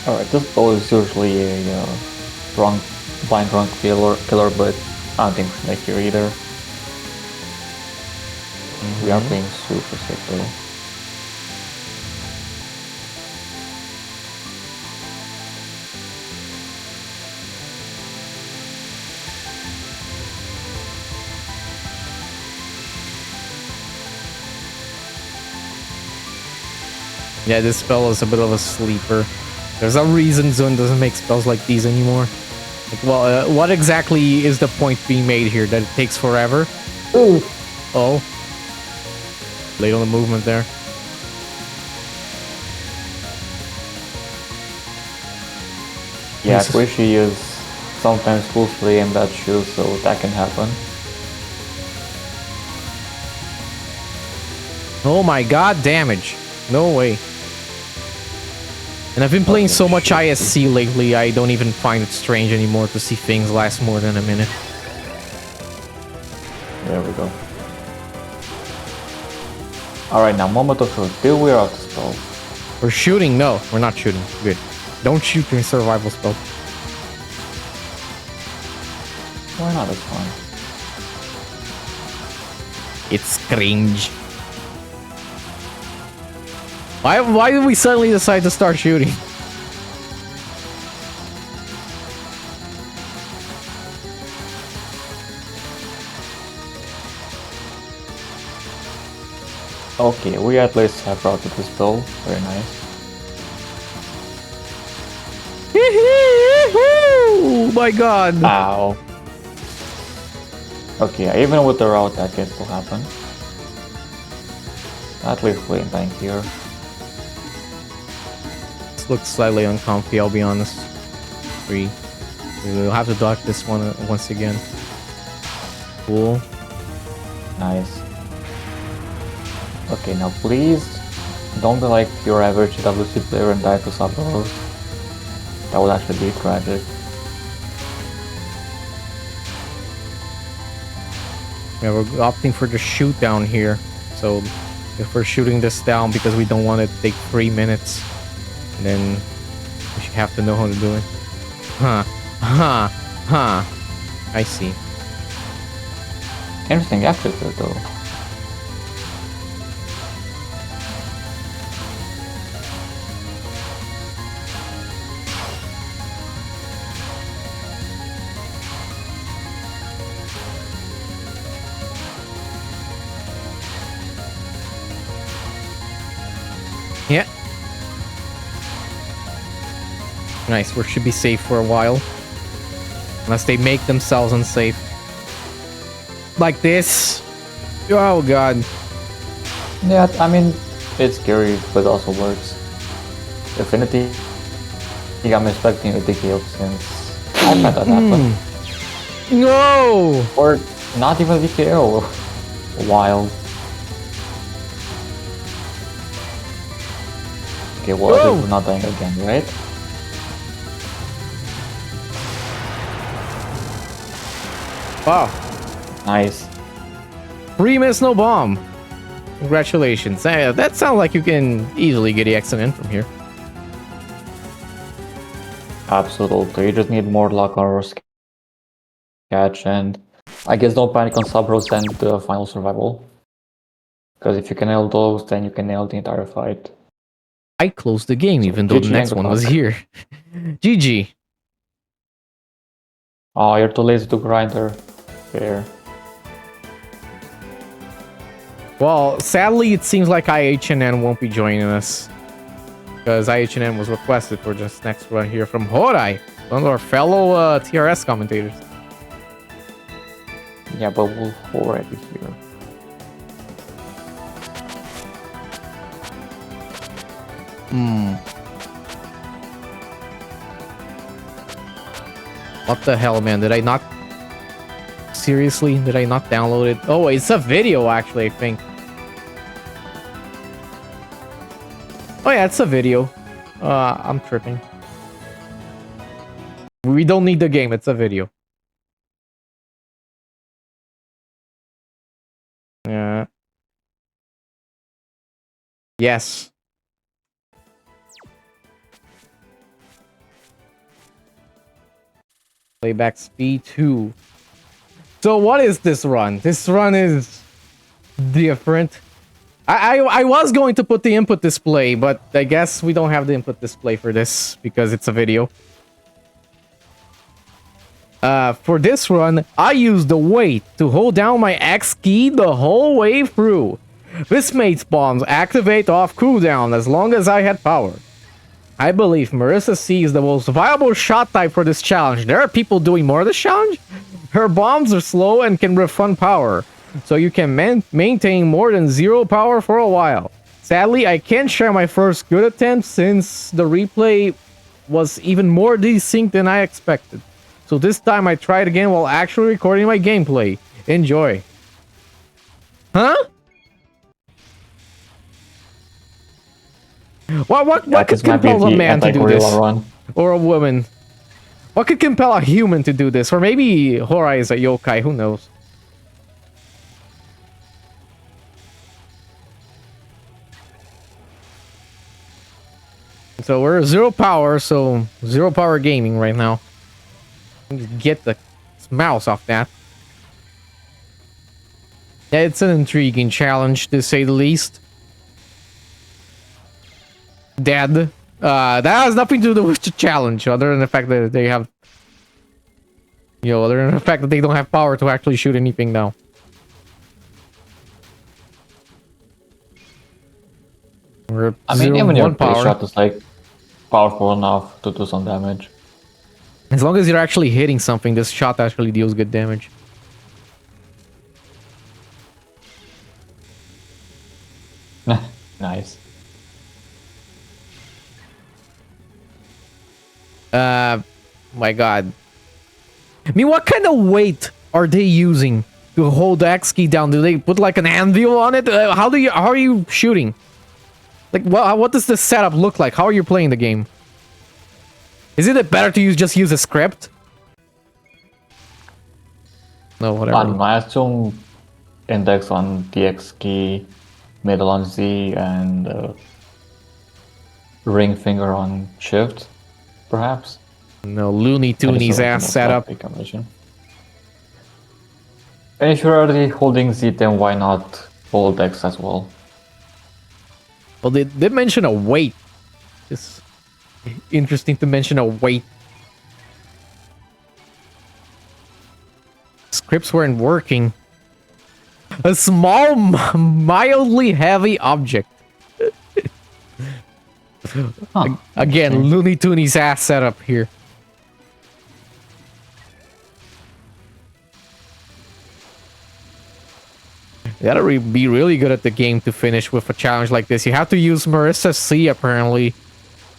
Alright, this spell is usually a blind drunk killer, but I don't think we should make here either. We are playing super safe though. Yeah, this spell is a bit of a sleeper. There's a reason Zun doesn't make spells like these anymore. Like, well, what exactly is the point being made here? That it takes forever? Ooh. Oh. Late on the movement there. Yeah, Squishy is sometimes full-play in that shoe, so that can happen. Oh my god, damage. No way. And I've been playing so much ISC lately, I don't even find it strange anymore to see things last more than a minute. There we go. Alright, now moment of truth. Still we're out the spell. We're shooting? No, we're not shooting. Good. Don't shoot during survival spell. Why not? It's fine. It's cringe. Why did we suddenly decide to start shooting? Okay, we at least have routed the spell. Very nice. Oh my god. Ow. Okay, even with the route that can still happen. At least playing tank here. This looks slightly uncomfy, I'll be honest. 3. We'll have to dodge this one once again. Cool. Nice. Okay, now please don't be like your average WC player and die to Sabros. That would actually be tragic. Yeah, we're opting for the shoot down here. So if we're shooting this down because we don't want it to take 3 minutes, then we should have to know how to do it. Huh. Huh. Huh. I see. Interesting accuracy though. Yeah. Nice, we should be safe for a while. Unless they make themselves unsafe. Like this. Oh god. Yeah, I mean, it's scary, but also works. If anything, I'm expecting a DKO since I've had that happen. No! Or not even DKO. Wild. Okay, well, at least we're not dying again, right? Wow. Nice. Free miss, no bomb. Congratulations. That sounds like you can easily get the Extra NNN from here. Absolutely. You just need more luck or catch, and I guess don't panic on sub rows and the final survival. Because if you can nail those, then you can nail the entire fight. I closed the game So even though the GG next and one good was luck. here. GG. Oh, you're too lazy to grind her. Fair. Well, sadly, it seems like IHNN won't be joining us. Because IHNN was requested for this next run here from Hourai, one of our fellow TRS commentators. Yeah, but we'll already here. What the hell, man? Did I not... Seriously? Did I not download it? Oh, it's a video, actually, I think. Oh, yeah, it's a video. I'm tripping. We don't need the game, it's a video. Yeah. Yes. Playback speed 2. So what is this run? This run is different. I was going to put the input display, but I guess we don't have the input display for this because it's a video. For this run, I used the weight to hold down my X key the whole way through. This mate's bombs activate off cooldown as long as I had power. I believe Marisa sees the most viable shot type for this challenge. There are people doing more of this challenge? Her bombs are slow and can refund power, so you can maintain more than 0 power for a while. Sadly, I can't share my first good attempt since the replay was even more desynced than I expected. So this time I tried again while actually recording my gameplay. Enjoy. Huh? What could compel a man to do this? Run. Or a woman? What could compel a human to do this? Or maybe Hourai is a yokai, who knows? So we're 0 power, so 0 power gaming right now. Get the mouse off that. Yeah, it's an intriguing challenge, to say the least. Dead. That has nothing to do with the challenge, other than the fact that they have... You know, other than the fact that they don't have power to actually shoot anything now. We're I mean, even your power. shot is like powerful enough to do some damage. As long as you're actually hitting something, this shot actually deals good damage. Nice. My god. I mean, what kind of weight are they using to hold the X key down? Do they put like an anvil on it? How are you shooting? Like, what does the setup look like? How are you playing the game? Isn't it better to just use a script? No, whatever. I assume index on the X key, middle on Z, and ring finger on shift, perhaps? No, Looney Tunes ass setup. And if you're already holding Z, then why not hold X as well? Well, they did mention a weight. It's interesting to mention a weight. Scripts weren't working. A small, mildly heavy object. Again, Looney Tunes ass setup here. You gotta be really good at the game to finish with a challenge like this. You have to use Marisa C apparently.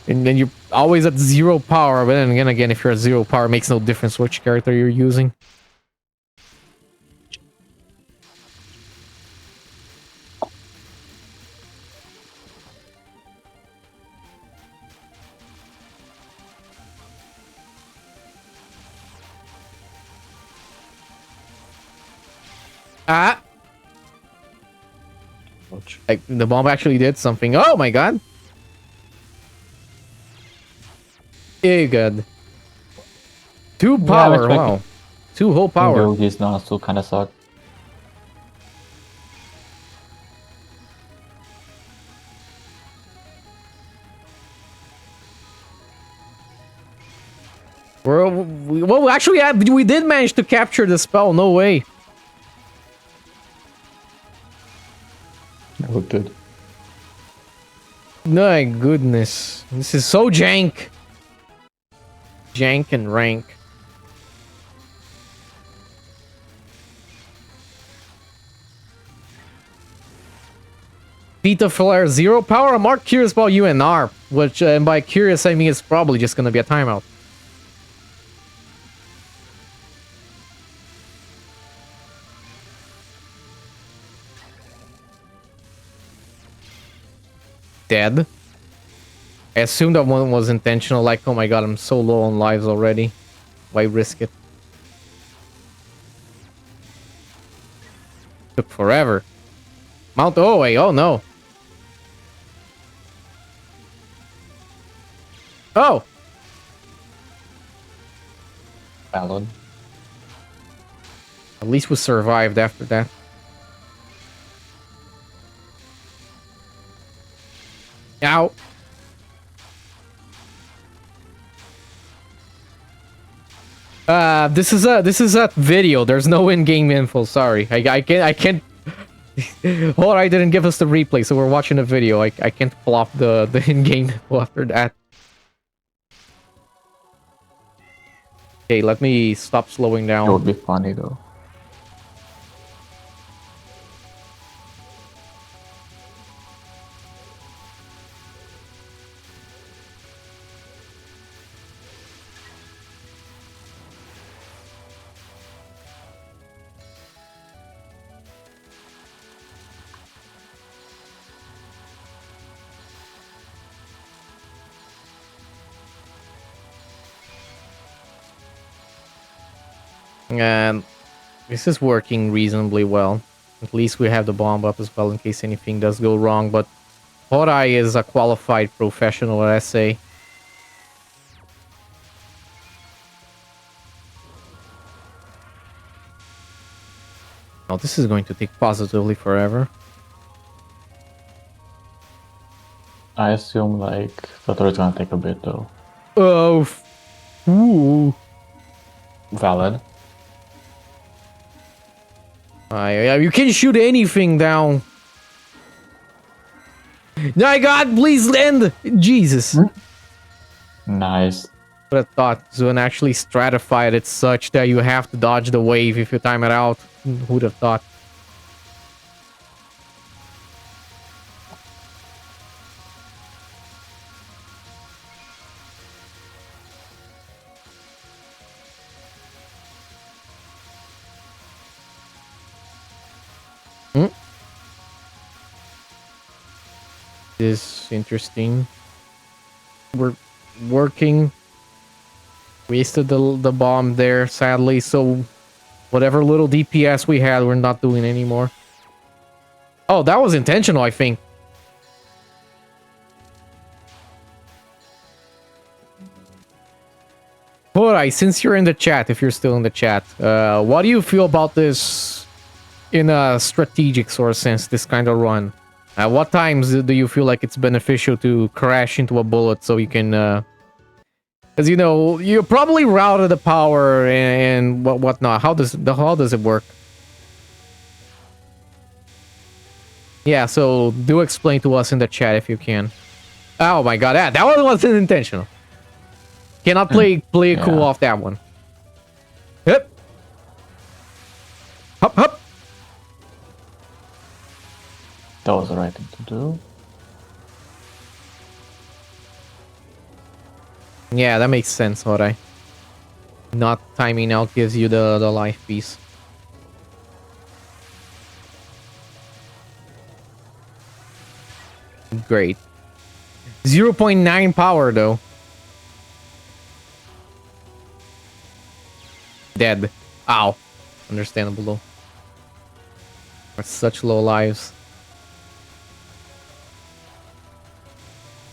And then you're always at 0 power. But then again, if you're at 0 power, it makes no difference which character you're using. Ah! Ouch. Like, the bomb actually did something. Oh my god! Yeah, good. 2 Yeah, I'm power, expecting wow. 2 whole power. Yogi's now still kind of suck. Well, actually, we did manage to capture the spell. No way. Oh, good. My goodness. This is so jank. Jank and rank. Beta Flare 0 power. I'm more curious about UNR. Which, and by curious, I mean it's probably just gonna be a timeout. Dead. I assume that one was intentional, like, oh my god, I'm so low on lives already. Why risk it? Took forever. Mount Hourai, oh no. Oh! Valid. At least we survived after that. Ow! This is a video. There's no in-game info. Sorry, I can't. Hourai didn't give us the replay, so we're watching a video. I can't pull off the in-game info after that. Okay, let me stop slowing down. It would be funny though. And this is working reasonably well. At least we have the bomb up as well in case anything does go wrong. But Hourai is a qualified professional at SA. Oh, this is going to take positively forever. I assume like the turret's gonna take a bit though. Oh, ooh. Valid. You can shoot anything down. My god, please end! Jesus. Nice. Would have thought Zun actually stratified it such that you have to dodge the wave if you time it out. Who'd have thought? This is interesting. We're working. Wasted the bomb there, sadly, so whatever little DPS we had, we're not doing anymore. Oh, that was intentional, I think. Hourai, since you're in the chat, if you're still in the chat, what do you feel about this in a strategic sort of sense, this kind of run? At what times do you feel like it's beneficial to crash into a bullet so you can... Because, you know, you probably routed the power and whatnot. How does it work? Yeah, so do explain to us in the chat if you can. Oh my god, that one wasn't intentional. Cannot play it cool off that one. Yep. Hop, hop. That was the right thing to do. Yeah, that makes sense, Hourai. Not timing out gives you the life piece. Great. 0.9 power, though. Dead. Ow. Understandable, though. With such low lives.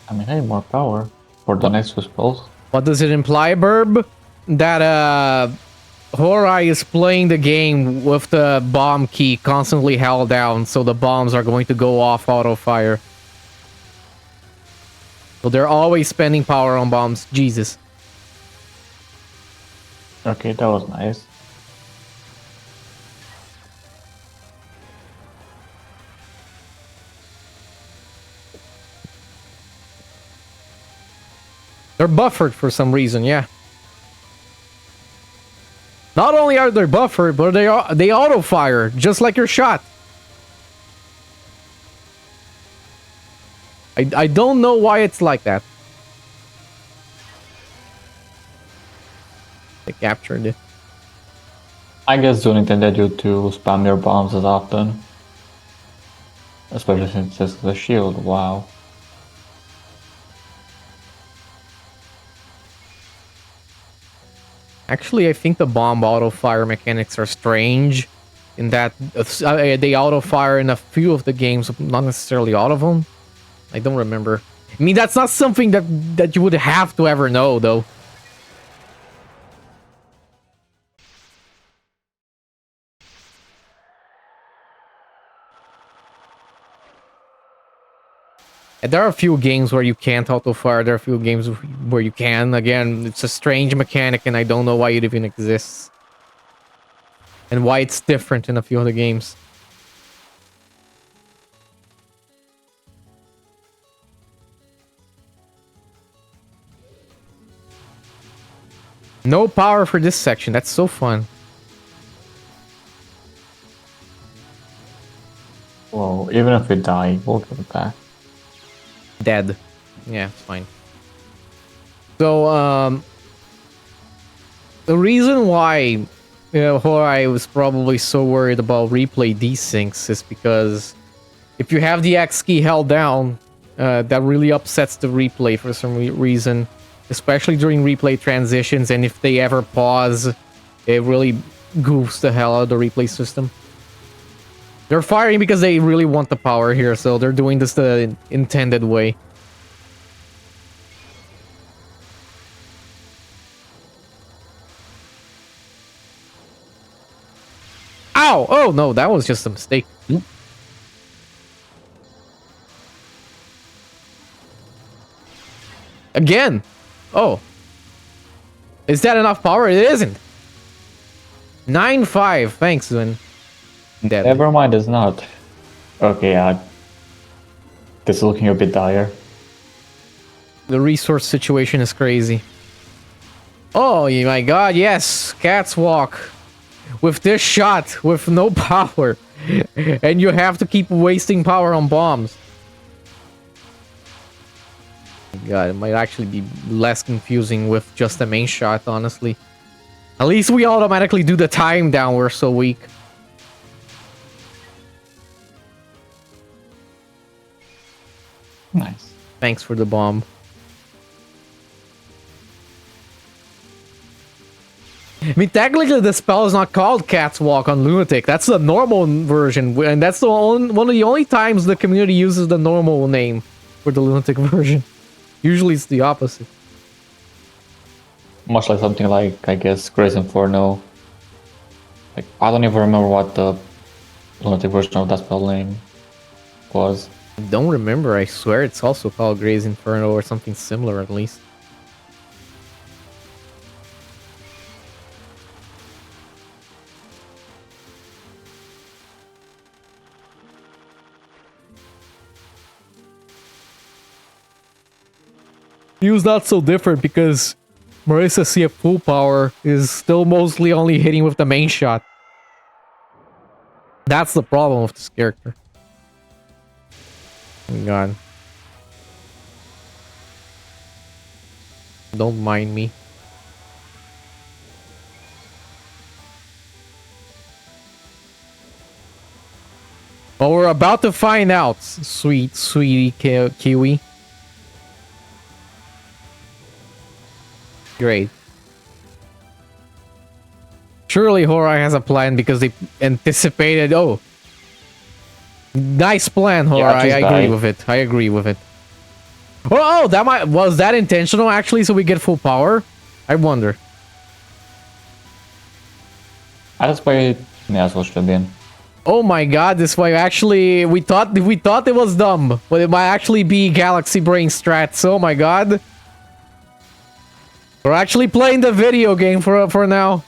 I mean, hey, more power for the next two spells. What does it imply, Burb? That Hourai is playing the game with the bomb key constantly held down, so the bombs are going to go off auto fire. So they're always spending power on bombs. Jesus. Okay, that was nice. They're buffered for some reason, yeah. Not only are they buffered, but they auto fire just like your shot. I don't know why it's like that. They captured it. I guess don't intended you to spam your bombs as often. Especially since it's the shield, wow. Actually, I think the bomb auto fire mechanics are strange in that they auto fire in a few of the games, not necessarily all of them. I don't remember. I mean, that's not something that you would have to ever know, though. And there are a few games where you can't auto fire. There are a few games where you can. Again, it's a strange mechanic, and I don't know why it even exists. And why it's different in a few other games. No power for this section. That's so fun. Well, even if we die, we'll get it back. Dead. Yeah, it's fine. So, the reason why Hourai was probably so worried about replay desyncs is because if you have the X key held down, that really upsets the replay for some reason, especially during replay transitions, and if they ever pause, it really goofs the hell out of the replay system. They're firing because they really want the power here, so they're doing this the intended way. Ow! Oh no, that was just a mistake. Again! Oh. Is that enough power? It isn't. 9-5. Thanks, Zun. Dead. Never mind, it's not. Okay, this is looking a bit dire. The resource situation is crazy. Oh my god, yes! Cat's walk. With this shot, with no power. And you have to keep wasting power on bombs. God, it might actually be less confusing with just the main shot, honestly. At least we automatically do the time down, we're so weak. Nice. Thanks for the bomb. I mean, technically the spell is not called Cat's Walk on Lunatic. That's the normal version, and that's the one of the only times the community uses the normal name for the Lunatic version. Usually it's the opposite. Much like something like, I guess, Grace Inferno. Like, I don't even remember what the Lunatic version of that spell name was. I don't remember. I swear it's also called Gray's Inferno or something similar, at least. View's not so different because Marisa CF full power is still mostly only hitting with the main shot. That's the problem with this character. Oh god. Don't mind me. Well, we're about to find out, sweetie Kiwi. Great. Surely Hourai has a plan because they anticipated, oh, Nice plan, Hourai. Yeah, I just agree die. with it. I agree with it. Oh, was that intentional actually? So we get full power? I wonder. That's why it may as well should have been. Oh my god, this way actually we thought it was dumb, but it might actually be Galaxy Brain strats. Oh my god. We're actually playing the video game for now.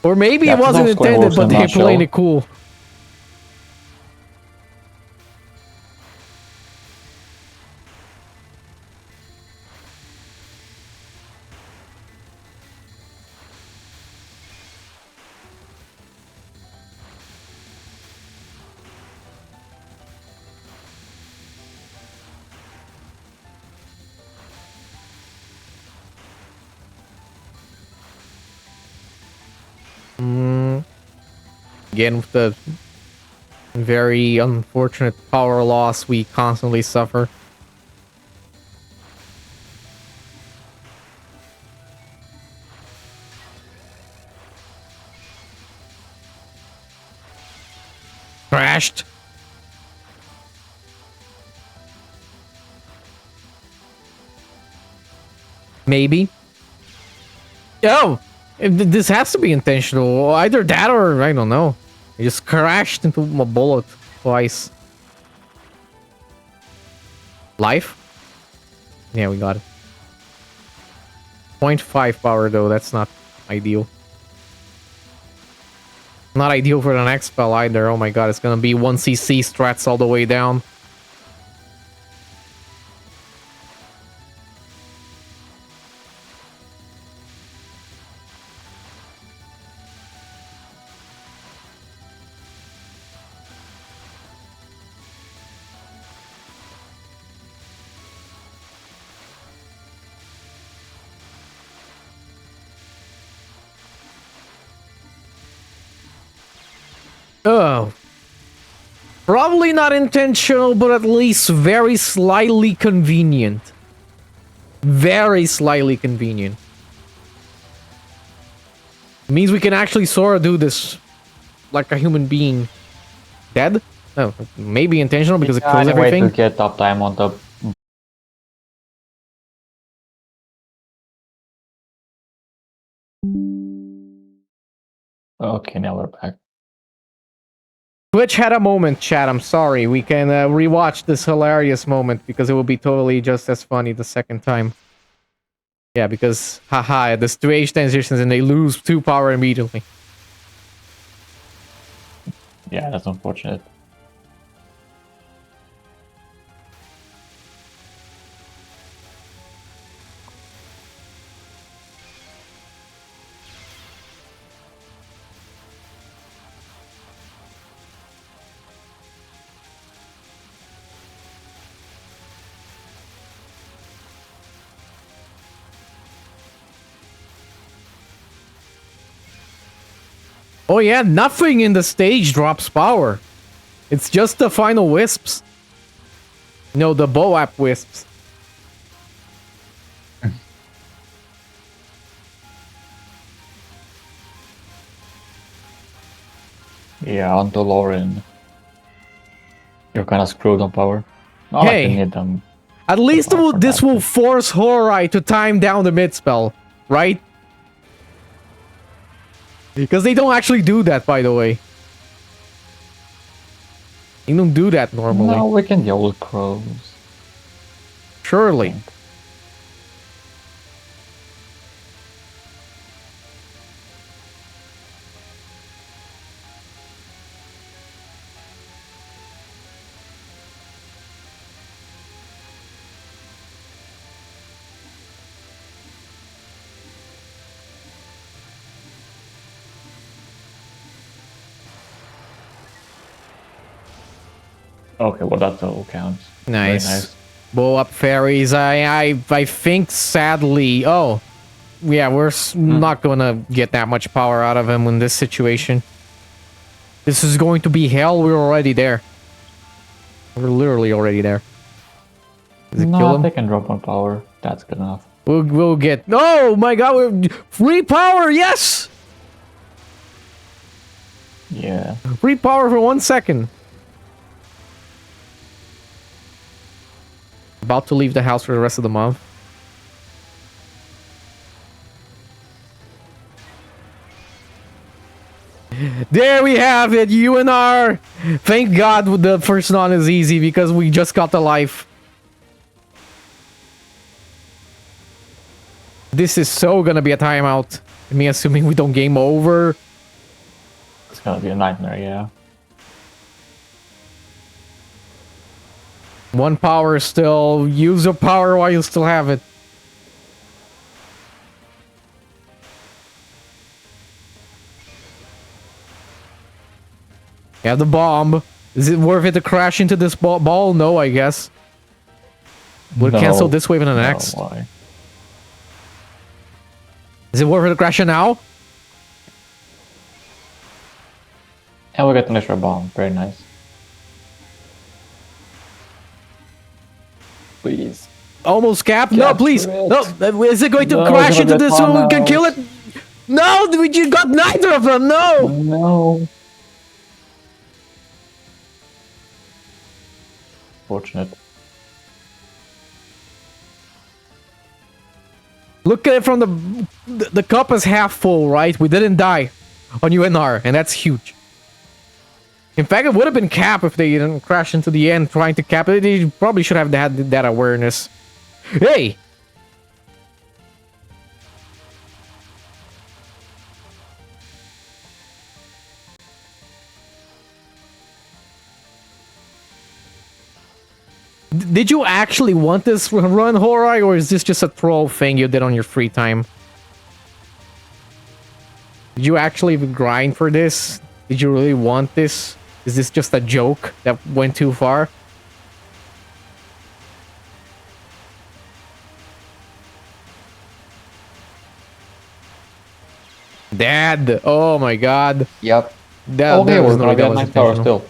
Or maybe it wasn't intended, but they're playing it cool. Again, with the very unfortunate power loss we constantly suffer. Crashed. Maybe. Oh! This has to be intentional. Either that or, I don't know. It just crashed into my bullet twice. Life? Yeah, we got it. 0.5 power though, that's not ideal. Not ideal for the next spell either. Oh my god, it's gonna be 1cc strats all the way down. Oh. Probably not intentional, but at least very slightly convenient. Very slightly convenient. Means we can actually sort of do this like a human being. Dead? Oh, maybe intentional because it kills everything. Way to get uptime on the... Okay, now we're back. Twitch had a moment, chat. I'm sorry. We can rewatch this hilarious moment because it will be totally just as funny the second time. Yeah, because, haha, the stage transitions and they lose 2 power immediately. Yeah, that's unfortunate. Oh yeah, nothing in the stage drops power. It's just the final wisps. No, the Boap wisps. Yeah, on the Lauren. You're kind of screwed on power. Not Hey, like you need them. At least this will force Hourai to time down the mid spell, right? Because they don't actually do that, by the way. They don't do that normally. No, we can YOLO crows. Surely. Okay, well that all counts. Nice. Very nice. Blow up fairies. I think sadly. Oh, yeah. We're not gonna get that much power out of him in this situation. This is going to be hell. We're already there. We're literally already there. Does it kill him? They can drop 1 power. That's good enough. We'll get. Oh my god! Free power. Yes. Free power for 1 second. About to leave the house for the rest of the month. There we have it, UNR. Thank God the first non is easy because we just got the life. This is so gonna be a timeout. Me assuming we don't game over. It's gonna be a nightmare, yeah. 1 power still. Use your power while you still have it. You have the bomb. Is it worth it to crash into this ball? No, I guess. We'll cancel this wave and the next. Why? Is it worth it to crash it now? And we get an extra bomb. Very nice. Please. Almost capped. No, please. it. No. Is it going to No, crash it's into gonna this get so we bomb can out. kill it? No, we just got neither of them. No. No. Fortunate. Look at it from the cup is half full, right? We didn't die on UNR, and that's huge. In fact, it would have been cap if they didn't crash into the end trying to cap it. They probably should have had that awareness. Hey! Did you actually want this run, Hourai, or is this just a troll thing you did on your free time? Did you actually grind for this? Did you really want this? Is this just a joke that went too far? Dad! Oh my god. Yep. That Okay, was we're no, gonna that get was 9 power intentional. still.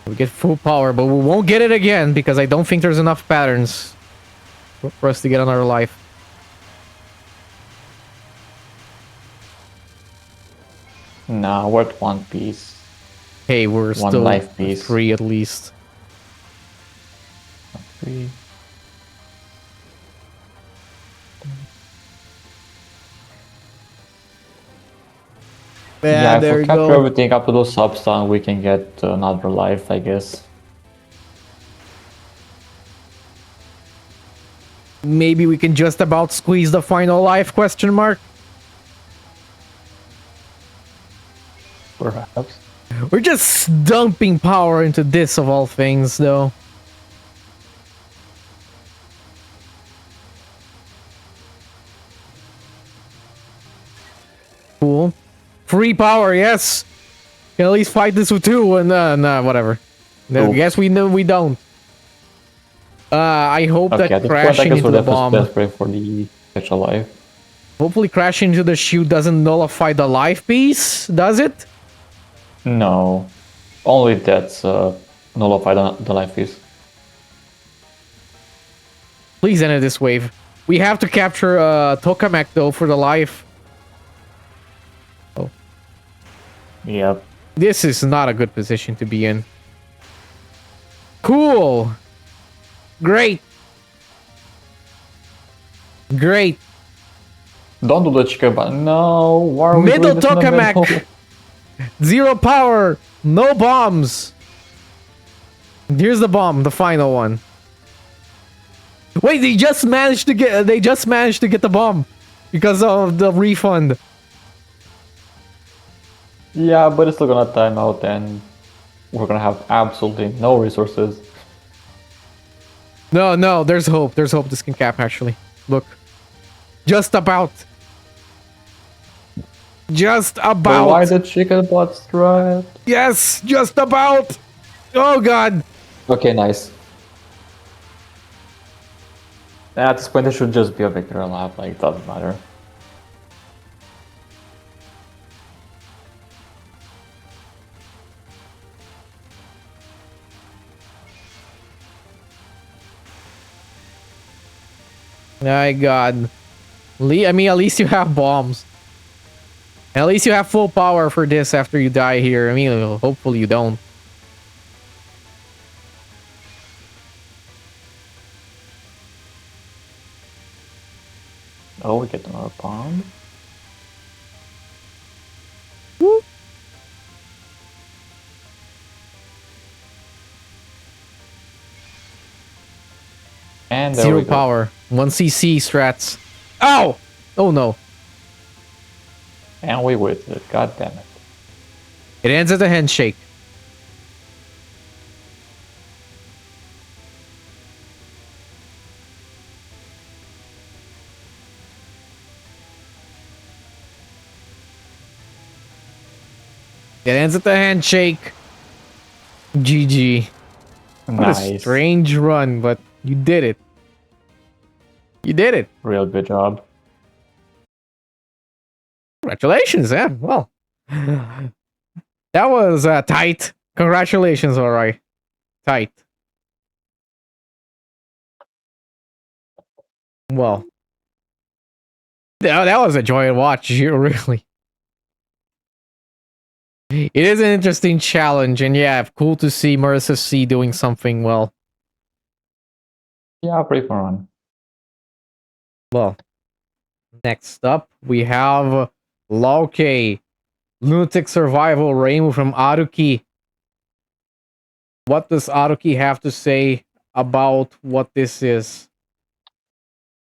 We get full power, but we won't get it again because I don't think there's enough patterns for us to get another life. Nah, we're at 1 piece. Hey, we're One still life piece. 3 at least. 3. Yeah, if there we you capture go. everything up to those subs down, we can get another life, I guess. Maybe we can just about squeeze the final life, question mark? Perhaps. We're just dumping power into this of all things, though. Cool. Free power, yes! Can at least fight this with 2 and nah, whatever. I Cool. guess we know we don't. I hope Okay, that at this point, I crashing guess into we're the bomb. definitely desperate for the extra life. Hopefully crashing into the chute doesn't nullify the life piece, does it? No. Only that's nullify the life piece. Please end this wave. We have to capture Tokamak though for the life. Oh. Yep. This is not a good position to be in. Cool. Great. Great. Don't do the chicken button. No. Why are we Middle doing this in the middle? Tokamak. 0 power. No bombs. Here's the bomb, the final one. Wait, they just managed to get the bomb because of the refund. Yeah, but it's still gonna time out and we're gonna have absolutely no resources. No, there's hope. There's hope this can cap actually. Look. Just about. Just But about. why the chicken butt strut? Yes, just about. Oh god. Okay, nice. At this point, it should just be a victory lap, like, it doesn't matter. My god. I mean, at least you have bombs. At least you have full power for this after you die here. I mean, hopefully you don't. Oh, we get another bomb. Woo. And there Zero we go. power. 1 CC strats. Ow! Oh no. And we with it. God damn it. It ends at a handshake. It ends at the handshake. GG. What a Nice. strange run, but you did it. You did it. Real good job. Congratulations, yeah. Well, that was tight. Congratulations, Hourai. Tight. Well, that was a joy to watch, really. It is an interesting challenge, and yeah, cool to see Marisa C doing something well. Yeah, pretty fun. Well, next up, we have LoLK Lunatic Survival Reimu from Aruki. What does Aruki have to say about what this is?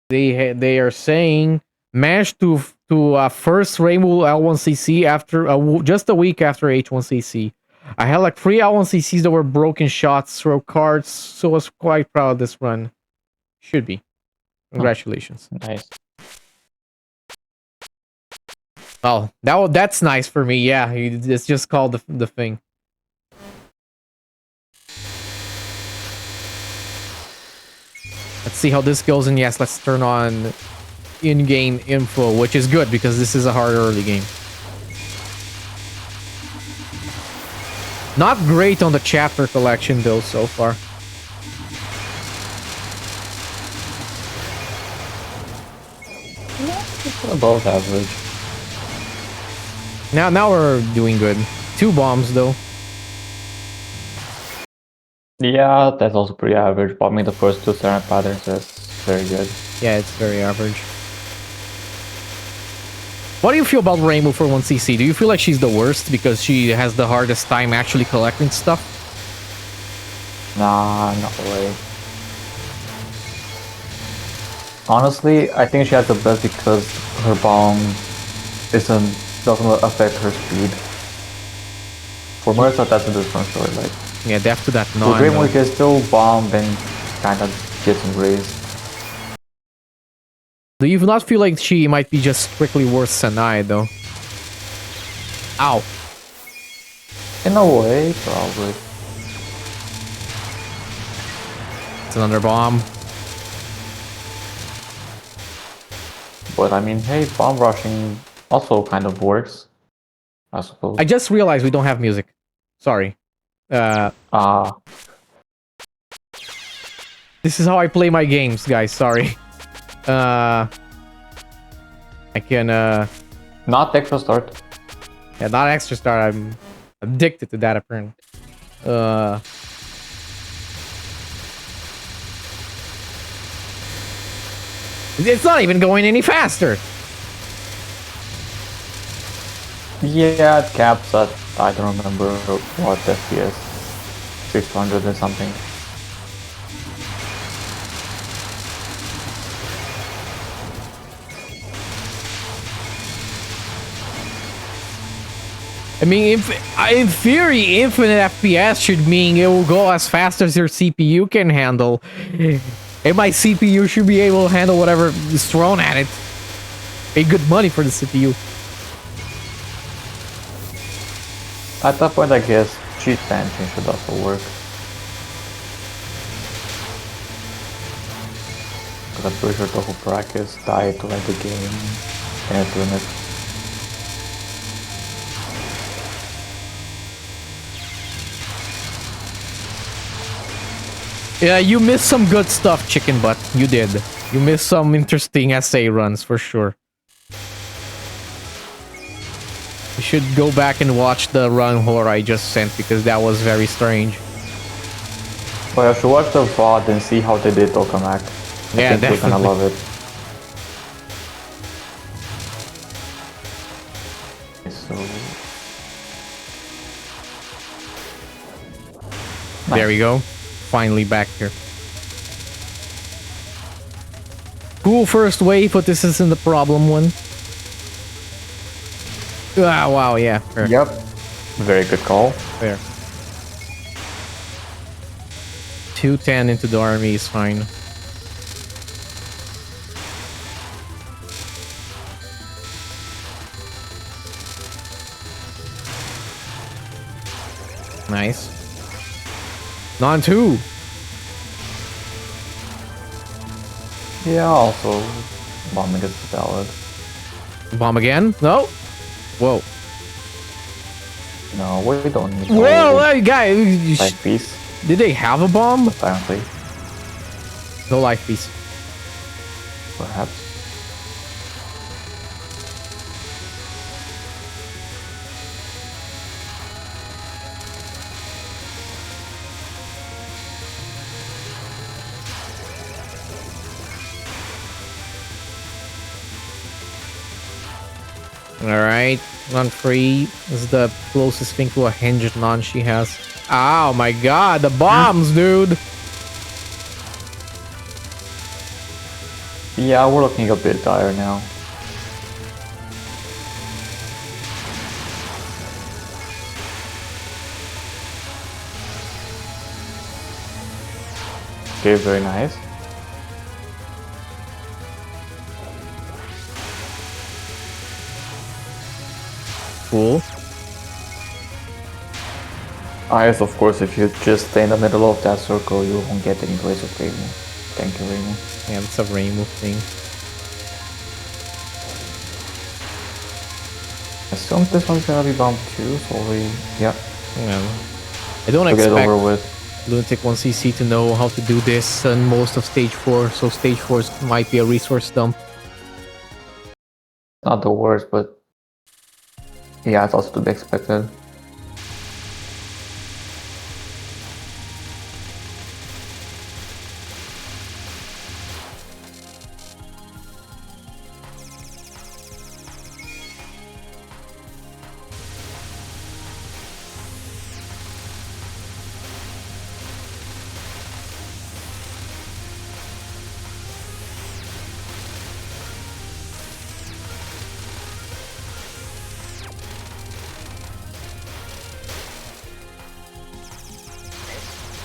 They are saying managed to first Reimu L1CC after just a week after H1CC. I had like 3 L1CCs that were broken shots, throw cards, so I was quite proud of this run. Should be. Congratulations. Nice. Oh, that's nice for me. Yeah, it's just called the thing. Let's see how this goes, and yes, let's turn on in-game info, which is good because this is a hard early game. Not great on the chapter collection though so far. Above average. Now we're doing good. 2 bombs though. Yeah, that's also pretty average. But I mean, the first 2 Serent patterns is very good. Yeah, it's very average. What do you feel about Reimu for 1cc? Do you feel like she's the worst because she has the hardest time actually collecting stuff? Nah, not really. Honestly, I think she has the best because her bomb doesn't affect her speed. For Marisa, that's a different story. Like, Yeah, deaf to that with non. Reimu, you can still bomb and kind of get some raise. Do you not feel like she might be just strictly worse than I, though? Ow. In a way, probably. It's another bomb. But I mean, hey, bomb rushing also kind of works, I suppose. I just realized we don't have music. Sorry. This is how I play my games, guys. Sorry. I can Not extra start. yeah, not extra start. I'm addicted to that apparently. It's not even going any faster. Yeah, it caps at, I don't remember what FPS, 600 or something. I mean, in theory, infinite FPS should mean it will go as fast as your CPU can handle. And my CPU should be able to handle whatever is thrown at it. Pay good money for the CPU. At that point, I guess cheat engine should also work. Because I'm pretty sure Touhou Practice died to end the game and it's limit. Yeah, you missed some good stuff, Chicken Butt. You did. You missed some interesting essay runs for sure. You should go back and watch the run Hourai just sent because that was very strange. Well, I should watch the VOD and see how they did tokamak. Yeah, I think we're gonna definitely. love it. So... There we go. Finally back here. Cool first wave, but this isn't the problem one. Ah, wow, yeah. Fair. Yep. Very good call. Fair. 210 into the army is fine. Nice. Non-2. Yeah, also bombing is valid. Bomb again? No? Whoa. No, we don't need Whoa, hey, guy. life piece, Did they have a bomb? apparently. No life piece. Perhaps. Alright, non-free is the closest thing to a hinged non she has. Oh my god, the bombs, dude! Yeah, we're looking a bit dire now. Okay, very nice. Cool. Yes, of course, if you just stay in the middle of that circle, you won't get any place of Reimu. Thank you, Reimu. Yeah, that's a Reimu thing. I assume this one's gonna be bombed too, so yeah. I don't Get it expect over with. Lunatic 1cc to know how to do this in most of stage 4, so stage 4 might be a resource dump. Not the worst, but yeah, it's also to be expected.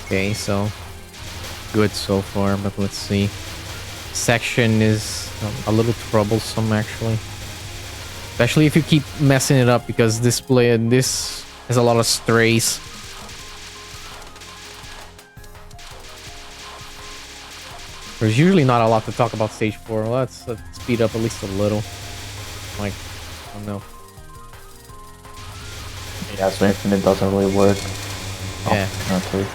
Okay, so good so far, but let's see. Section is a little troublesome actually. Especially if you keep messing it up because this has a lot of strays. There's usually not a lot to talk about stage 4. Let's speed up at least a little. Like, I don't know. Yeah, so Infinite doesn't really work. Yeah. Apparently.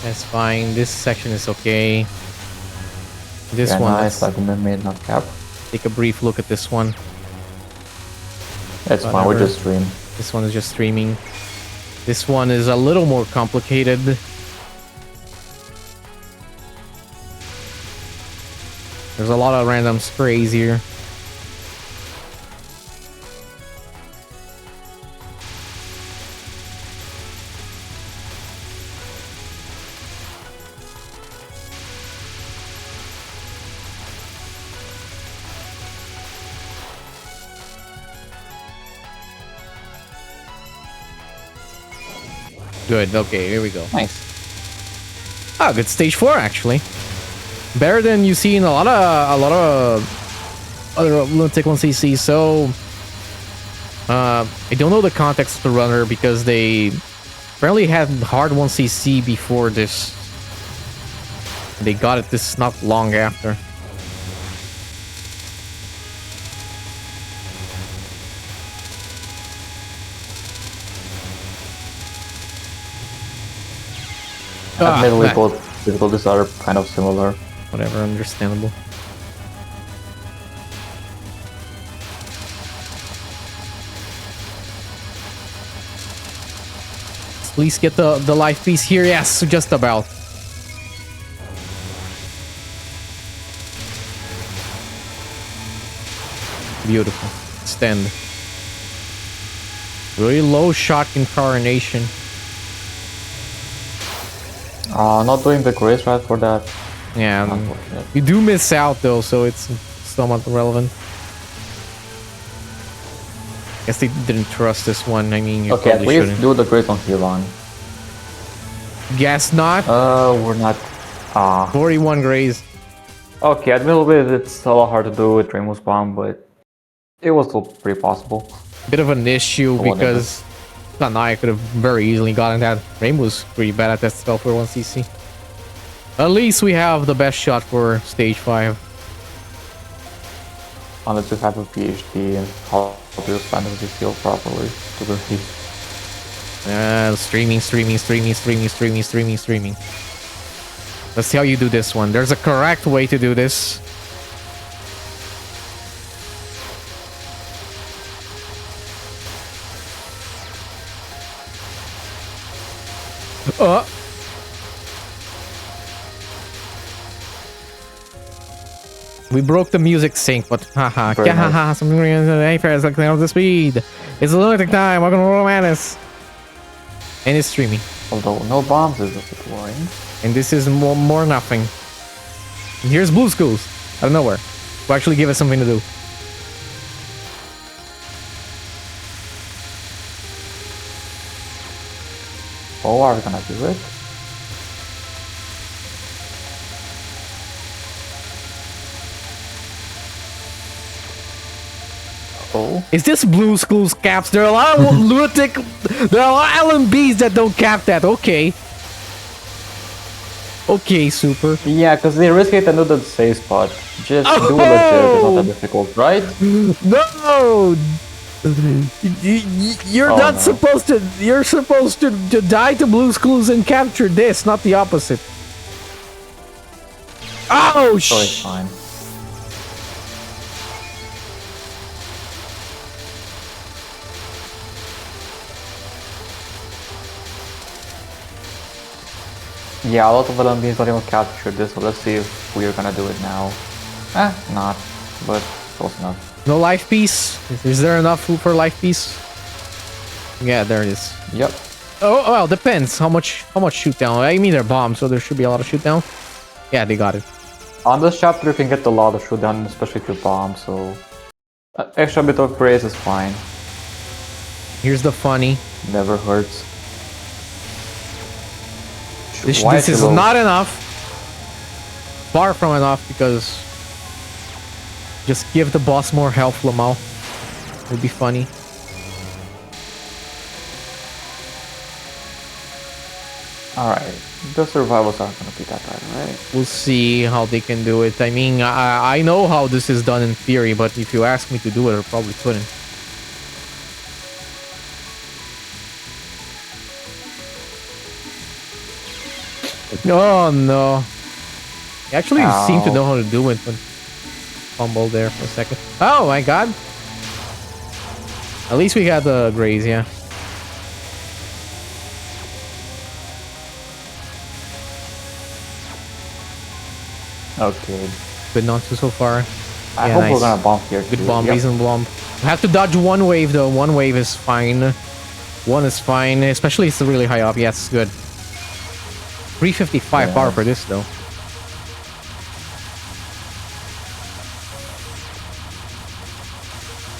That's fine. This section is okay. This Yeah, one, nice, let's like mid not cap. take a brief look at this one. It's fine, we Whatever. just stream. This one is just streaming. This one is a little more complicated. There's a lot of random sprays here. Good. Okay, here we go. Nice. Ah, good stage 4 actually. Better than you see in a lot of other Lunatic 1cc. So I don't know the context of the runner because they apparently had hard 1cc before this. They got it this not long after. Admittedly, nah. both difficulties are kind of similar. Whatever, understandable. Please get the life piece here. Yes, just about. Beautiful. Extend. Really low shot incarnation. Not doing the grace right for that. Yeah, you do miss out though, so it's somewhat relevant. Guess they didn't trust this one. I mean, you okay, at probably least shouldn't. do the grace on Hilan. Guess not. We're not. 41 grays. Okay, admittedly, it's a lot hard to do with Reimu's bomb, but it was still pretty possible. Bit of an issue because Sanai could have very easily gotten that. Reimu was pretty bad at that spell for 1cc. At least we have the best shot for stage 5. Unless you have a PhD and how to expand the skill properly to the heat. Streaming. Let's see how you do this one. There's a correct way to do this. We broke the music sync, but haha. Nice. Something hey fairs like clean up the speed. It's a lunatic time, welcome to Royal Madness. And it's streaming. Although no bombs is a bit worrying. And this is more nothing. And here's Blue Schools out of nowhere. To actually give us something to do. Oh, are we gonna do it? Oh. Is this Blue Schools caps? There are a lot of lunatic. There are a lot of LMBs that don't cap that. Okay. Okay, super. Yeah, because they risk it another safe spot. Just do it legit. It's not that difficult, right? No. You're not supposed to. You're supposed to die to Blue Schools and capture this, not the opposite. Oh so it's fine. Yeah, a lot of LMBs don't even capture this, so let's see if we're gonna do it now. Not, but close enough. No life piece? Is there enough food for life piece? Yeah, there it is. Yep. Oh, well, depends how much shoot down. I mean, they're bombs, so there should be a lot of shoot down. Yeah, they got it. On this chapter, you can get a lot of shoot down, especially if you bomb, so extra bit of grace is fine. Here's the funny. Never hurts. This is not enough. Far from enough, because just give the boss more health, Lamau. Would be funny. Alright, the survivals aren't gonna be that bad, right? We'll see how they can do it. I mean, I know how this is done in theory, but if you ask me to do it, I probably couldn't. Oh no. He actually seemed to know how to do it, but fumbled there for a second. Oh my god. At least we got the graze, yeah. Okay. Good non-2 so far. I hope we're gonna bomb here. Good bomb, reason bomb. We have to dodge one wave though. One wave is fine. One is fine, especially if it's really high up. Yes, good. 355 power for this though.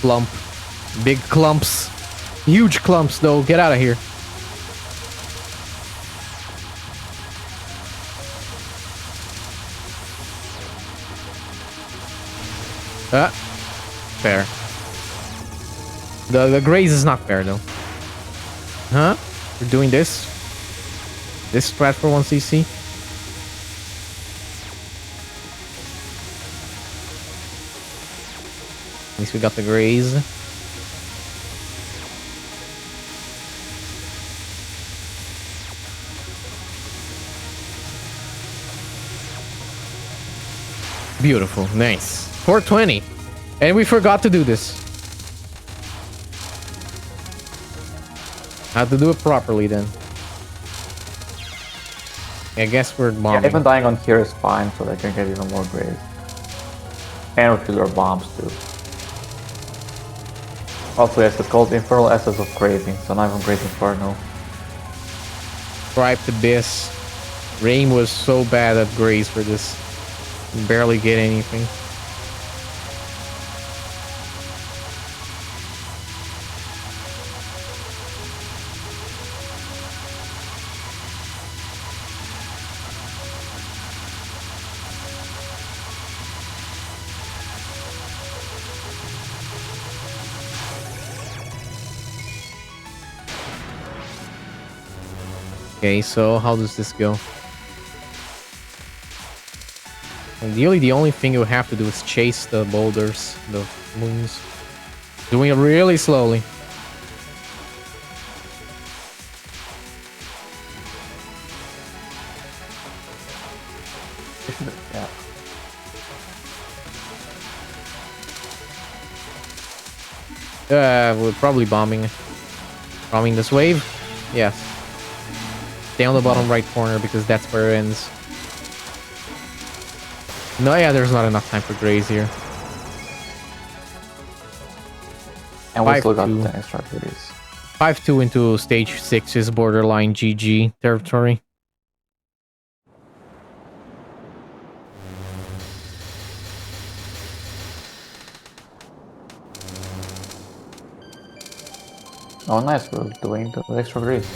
Clump. Big clumps. Huge clumps though. Get out of here. Fair. The graze is not fair though. Huh? We're doing this? This strat for 1cc? At least we got the graze. Beautiful. Nice. 420. And we forgot to do this. Had to do it properly then. I guess we're Yeah, bombing. even dying on here is fine, so they can get even more graves. And refuse our bombs too. Also, yes, it's called Infernal Essence of Grazing, so not even Great Inferno. Striped Abyss. Reimu was so bad at Graze for this. Barely get anything. Okay, so how does this go? Ideally, the only thing you have to do is chase the boulders, the moons. Doing it really slowly. Yeah. We're probably bombing this wave. Yes. Stay on the bottom right corner because that's where it ends. No, yeah, there's not enough time for Graze here. And we still got 5-2. the extra goodies. 5-2 into stage 6 is borderline GG territory. Oh nice, we're doing the extra goodies.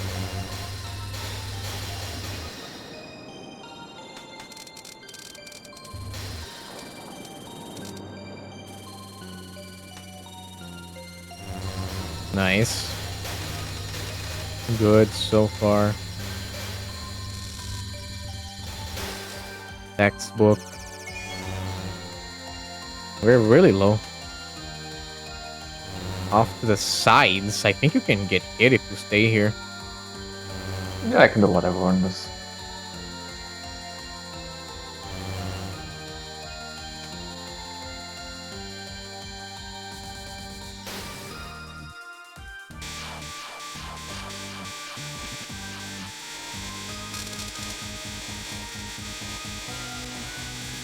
Nice. Good so far. Textbook. We're really low. Off to the sides. I think you can get hit if you stay here. Yeah, I can do whatever on this.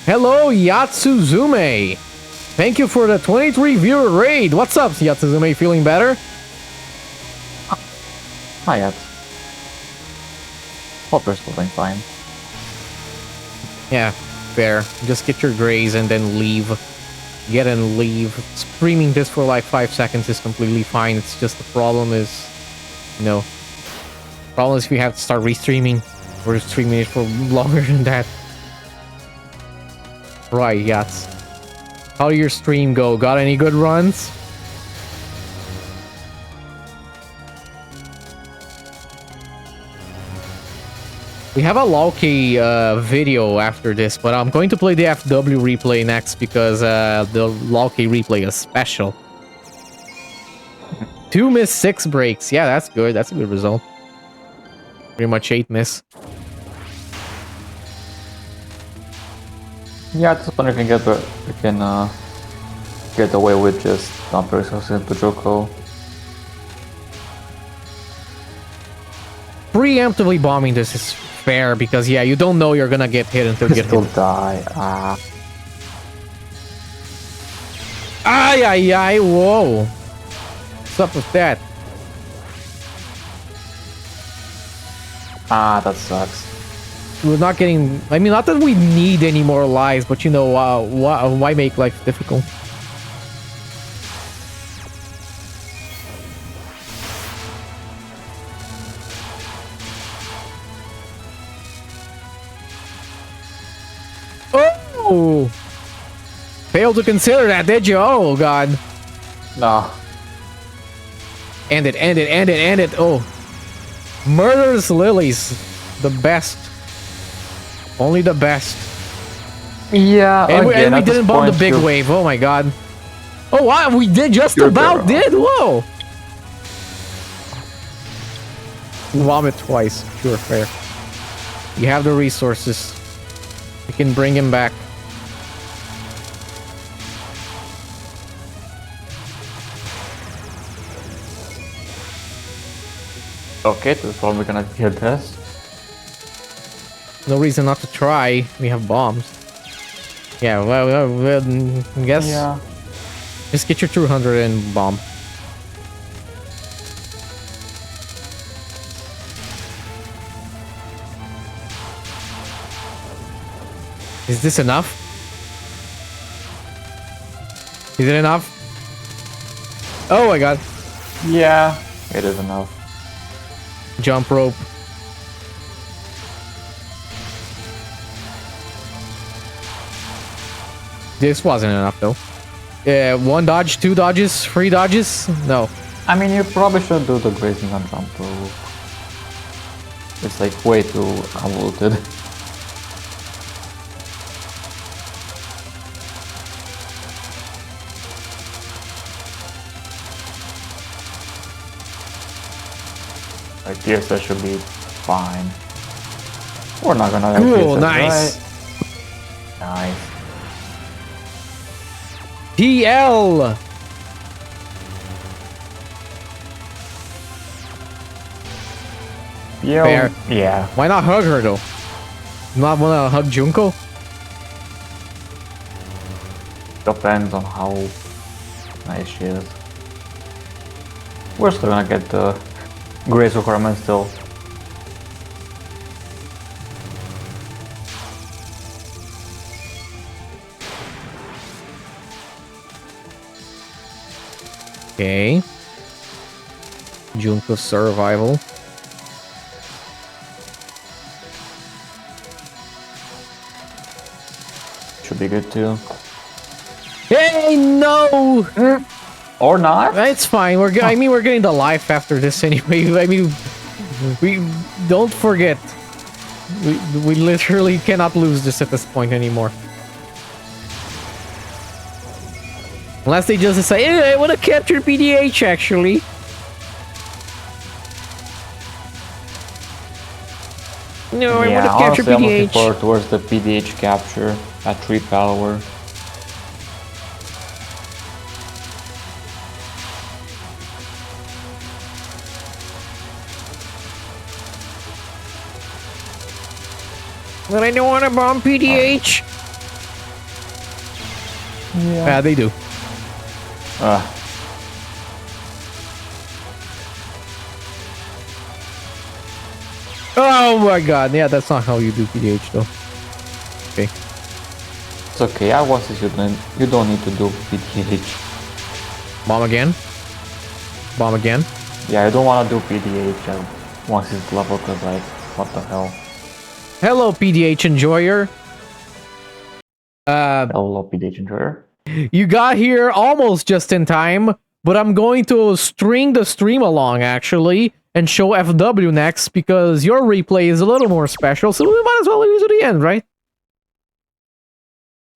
Hello, Yatsuzume! Thank you for the 23 viewer raid. What's up, Yatsuzume? Feeling better? Not yet. Hope we're still doing fine. Yeah, fair. Just get your graze and then leave. Get and leave. Streaming this for like 5 seconds is completely fine. It's just the problem is, you know, problem is if you have to start restreaming. We're streaming it for longer than that. Right, Yats. How did your stream go? Got any good runs? We have a LoLK video after this, but I'm going to play the FW replay next because the LoLK replay is special. 2 miss, 6 breaks. Yeah, that's good. That's a good result. Pretty much 8 miss. Yeah, this one we can get away with just dump resources into Joko. Preemptively bombing this is fair because yeah, you don't know you're gonna get hit until you get Still hit. die. Ay, ay, ay, whoa. What's up with that? That sucks. We're not getting... I mean, not that we need any more lives, but you know, why make life difficult? Oh! Failed to consider that, did you? Oh, God. No. End it, end it, end it, end it. Oh. Murderous Lilies. The best. Only the best. Yeah, And we at this didn't bomb the point, big wave. Oh my god. Oh wow, we did just about did. Whoa. Vomit twice. Sure, fair. You have the resources. You can bring him back. Okay, this one we're gonna hear this. No reason not to try. We have bombs. Yeah, well, I guess. Yeah. Just get your 200 and bomb. Is this enough? Is it enough? Oh my god. Yeah, it is enough. Jump rope. This wasn't enough though. Yeah, 1 dodge, 2 dodges, 3 dodges? No. I mean, you probably should do the grazing on jump rope. It's like way too convoluted. I guess that should be fine. We're not gonna have Cool, PSS, nice. right? Nice. PL! Yeah. Fair. Yeah. Why not hug her though? Not wanna hug Junko? Depends on how nice she is. We're still gonna get the grace requirement still. Okay. Junko survival. Should be good too. Hey, no! Or not? It's fine. I mean, we're getting the life after this anyway. I mean, we don't forget. We literally cannot lose this at this point anymore. Unless they just say, hey, I want to capture PDH actually. No, I want to capture honestly, I'm looking PDH. forward towards the PDH capture at 3 power. But I don't want to bomb PDH. Yeah, they do. Oh my god, yeah, that's not how you do PDH though. Okay. It's okay, I was this, you don't need to do PDH. Bomb again. Bomb again. Yeah, I don't want to do PDH once it's level, because like, what the hell. Hello, PDH enjoyer. Hello, PDH enjoyer. You got here almost just in time, but I'm going to string the stream along actually and show FW next because your replay is a little more special, so we might as well leave it to the end, right?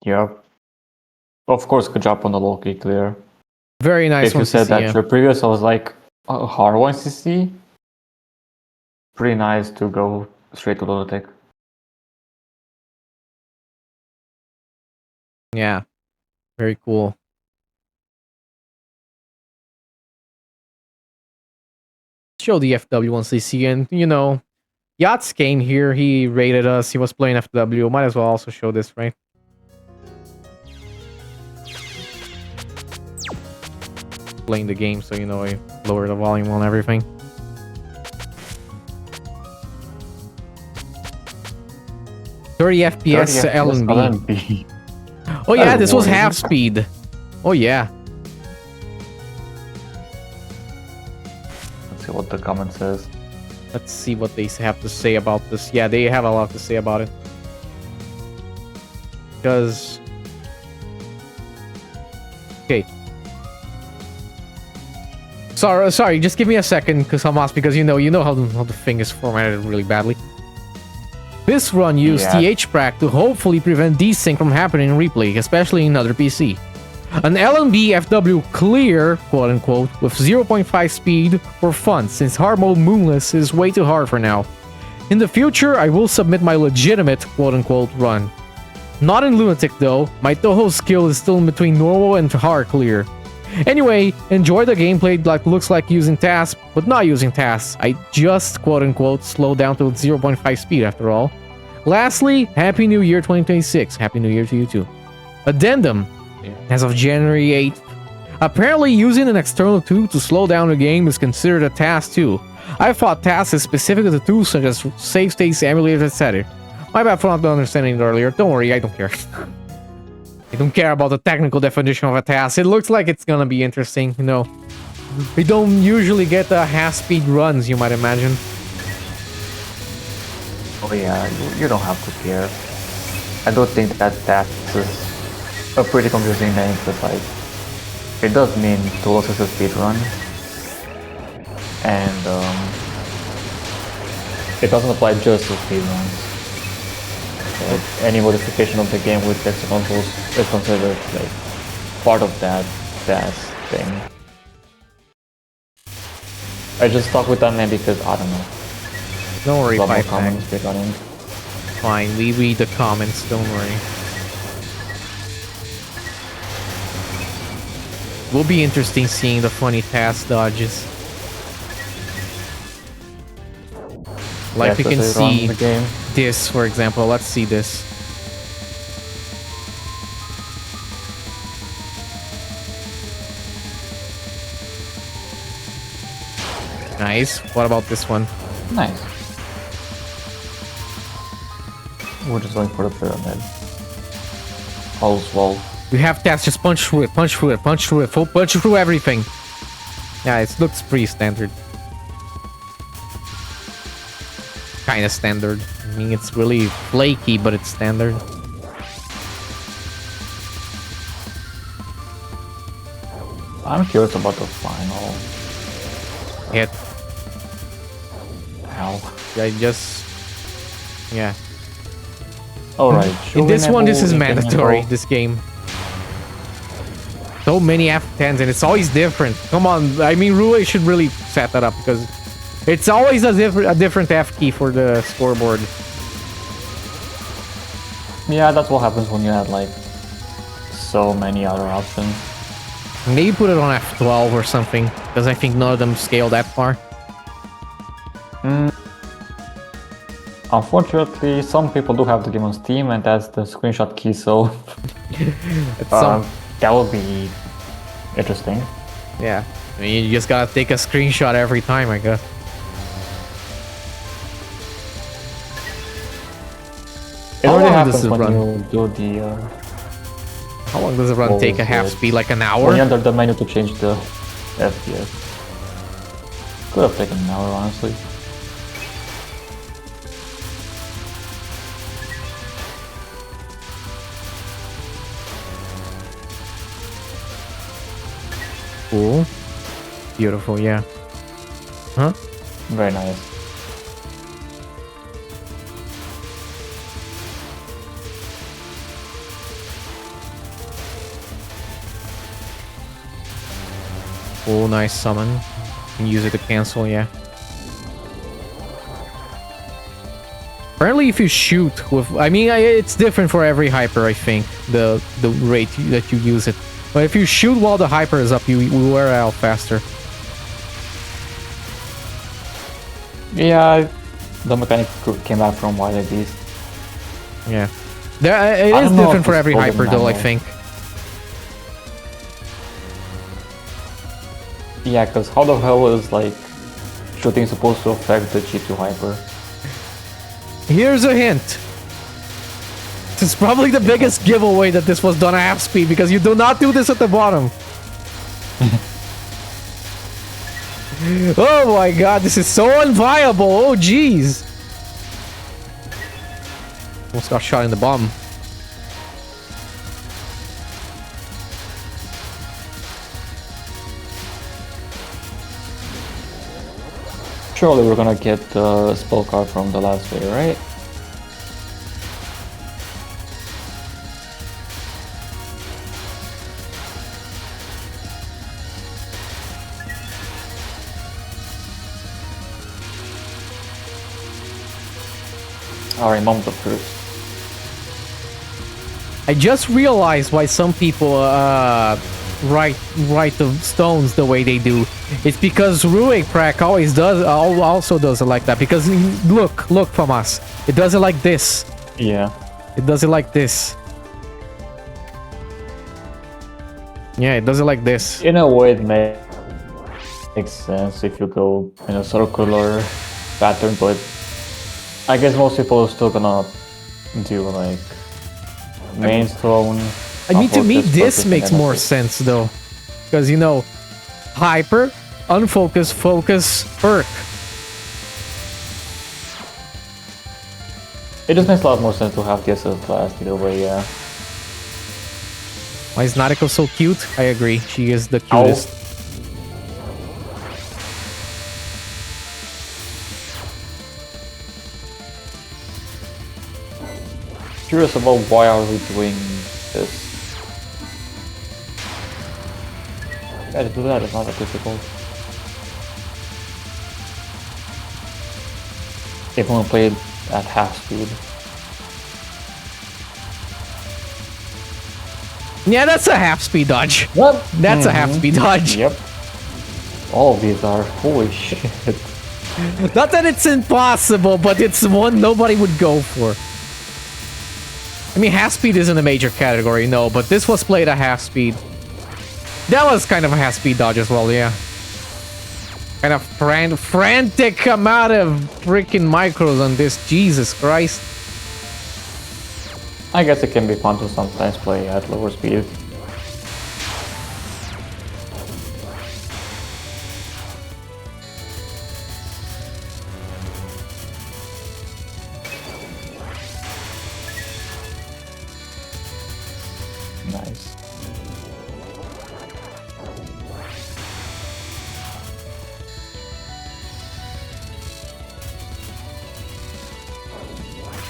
Yeah. Of course, good job on the LoLK clear. Very nice. If you said that your previous, I was like, hard one CC. Pretty nice to go straight to Lunatic. Yeah. Very cool. Show the FW once they see, and you know, Yachts came here, he rated us, he was playing FW, might as well also show this, right? Playing the game, so you know, I lower the volume on everything. "30 FPS LNB. Oh yeah, this was half speed. Oh yeah. Let's see what the comment says. Let's see what they have to say about this. Yeah, they have a lot to say about it. Because... Okay. Sorry, just give me a second, because you know how the thing is formatted really badly. This run used THPrac to hopefully prevent desync from happening in replay, especially in other PC. An LNB FW clear, quote-unquote, with 0.5 speed for fun, since hard mode Moonless is way too hard for now. In the future, I will submit my legitimate, quote-unquote, run. Not in Lunatic though, my Touhou skill is still in between normal and hard clear. Anyway, enjoy the gameplay that looks like using tasks, but not using tasks. I just, quote-unquote, slowed down to 0.5 speed after all. Lastly, Happy New Year 2026. Happy New Year to you too. Addendum. As of January 8th. Apparently using an external tool to slow down the game is considered a task too. I thought tasks is specific to tools such as save states, emulators, etc. My bad for not understanding it earlier. Don't worry, I don't care. I don't care about the technical definition of a task. It looks like it's gonna be interesting, you know. We don't usually get the half-speed runs, you might imagine. Oh yeah, you don't have to care. I don't think that task is a pretty confusing name, but like, it does mean to lose a speed run. And it doesn't apply just to speedruns. Any modification of the game with external tools is considered like part of that task thing. I just stuck with that name because I don't know. Don't worry, comments regarding. Fine, we read the comments, don't worry. Will be interesting seeing the funny task dodges. Like we can see this, for example. Let's see this. Nice. What about this one? Nice. We're just going for the pyramid. All's well. We have tasks, just punch through it, punch through it, punch through it, punch through everything. Yeah, it looks pretty standard. Kind of standard. I mean, it's really flaky, but it's standard. I'm curious about the final hit. Ow. I just... yeah. Alright. In this one, this is mandatory, this game. So many F10s, and it's always different. Come on, I mean, ReimuA should really set that up, because it's always a different F key for the scoreboard. Yeah, that's what happens when you have, like, so many other options. Maybe put it on F12 or something, because I think none of them scale that far. Unfortunately, some people do have the game on Steam, and that's the screenshot key, so that would be interesting. Yeah, I mean, you just gotta take a screenshot every time, I guess. It already happens when you do the... How long does it run take? A half speed, like an hour? When you enter the menu to change the FPS. Could have taken an hour, honestly. Cool. Beautiful, yeah. Huh? Very nice. Cool, nice summon. You can use it to cancel, yeah. Apparently if you shoot with... I mean, it's different for every hyper, I think. The rate that you use it. But if you shoot while the hyper is up, you wear out faster. Yeah, the mechanic came out from Wild Beast. Yeah. It is different for every hyper, though, I think. Yeah, because how the hell is, like, shooting supposed to affect the G2 hyper? Here's a hint. It's probably the biggest giveaway that this was done at half speed, because you do not do this at the bottom. Oh my god, this is so unviable. Oh jeez. Almost got shot in the bum. Surely we're gonna get the spell card from the last way, right? Alright, moment of truth. I just realized why some people write the stones the way they do. It's because ReimuA Prac also does it like that. Because look from us, it does it like this. Yeah. It does it like this. Yeah, it does it like this. In a way, it makes sense if you go in a circular pattern, but I guess most people are still gonna do like main stone. I mean, to me, unfocused, this focus, makes and more focus. sense though, because you know, hyper, unfocus, focus, perk. It just makes a lot more sense to have this as last either way, yeah. Why is Nariko so cute? I agree. She is the Ow. cutest. Curious about why are we doing this? Yeah, to do that is not that difficult. If we played at half speed. Yeah, that's a half speed dodge. What? That's a half speed dodge. Yep. All of these are. Holy shit. Not that it's impossible, but it's one nobody would go for. I mean, half speed isn't a major category, no, but this was played at half speed. That was kind of a half speed dodge as well, yeah. Kind of frantic amount of freaking micros on this, Jesus Christ. I guess it can be fun to sometimes play at lower speed. Nice.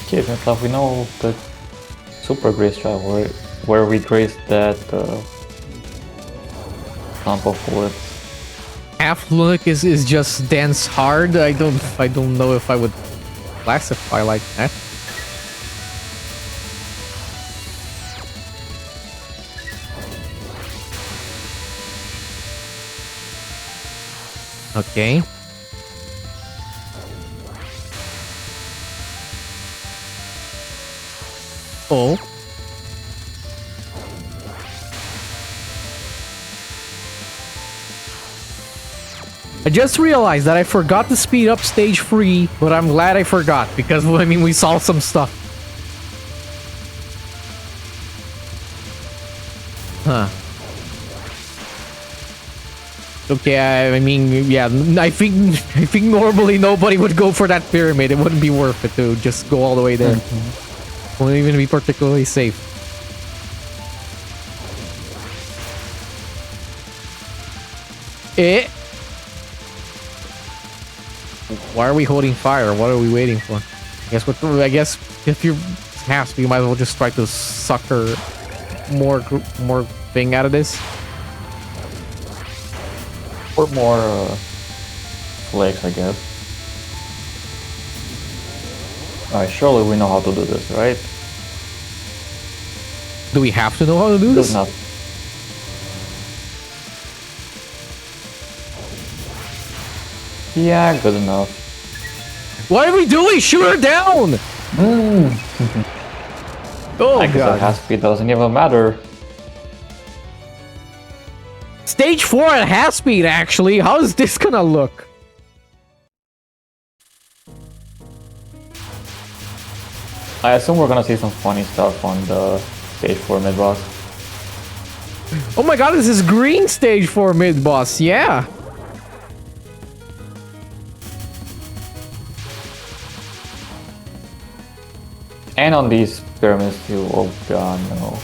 Okay, since we know the super grace strat where we grace that clump of bullets. Half look is just dance hard. I don't know if I would classify like that. Okay. Oh. I just realized that I forgot to speed up stage 3, but I'm glad I forgot because, I mean, we saw some stuff. Huh. Okay, I mean, yeah, I think normally nobody would go for that pyramid. It wouldn't be worth it to just go all the way there. Wouldn't even be particularly safe. Why are we holding fire? What are we waiting for? I guess if you have to, you might as well just try to sucker more thing out of this. Or more flakes, I guess. Alright, surely we know how to do this, right? Do we have to know how to do Good this? enough. Yeah, good enough. What are we doing? Shoot her down! Oh I guess god. that half speed doesn't even matter. Stage 4 at half speed, actually. How is this gonna look? I assume we're gonna see some funny stuff on the stage 4 mid boss. Oh my god, this is green stage 4 mid boss. Yeah. And on these pyramids too. Oh god, no.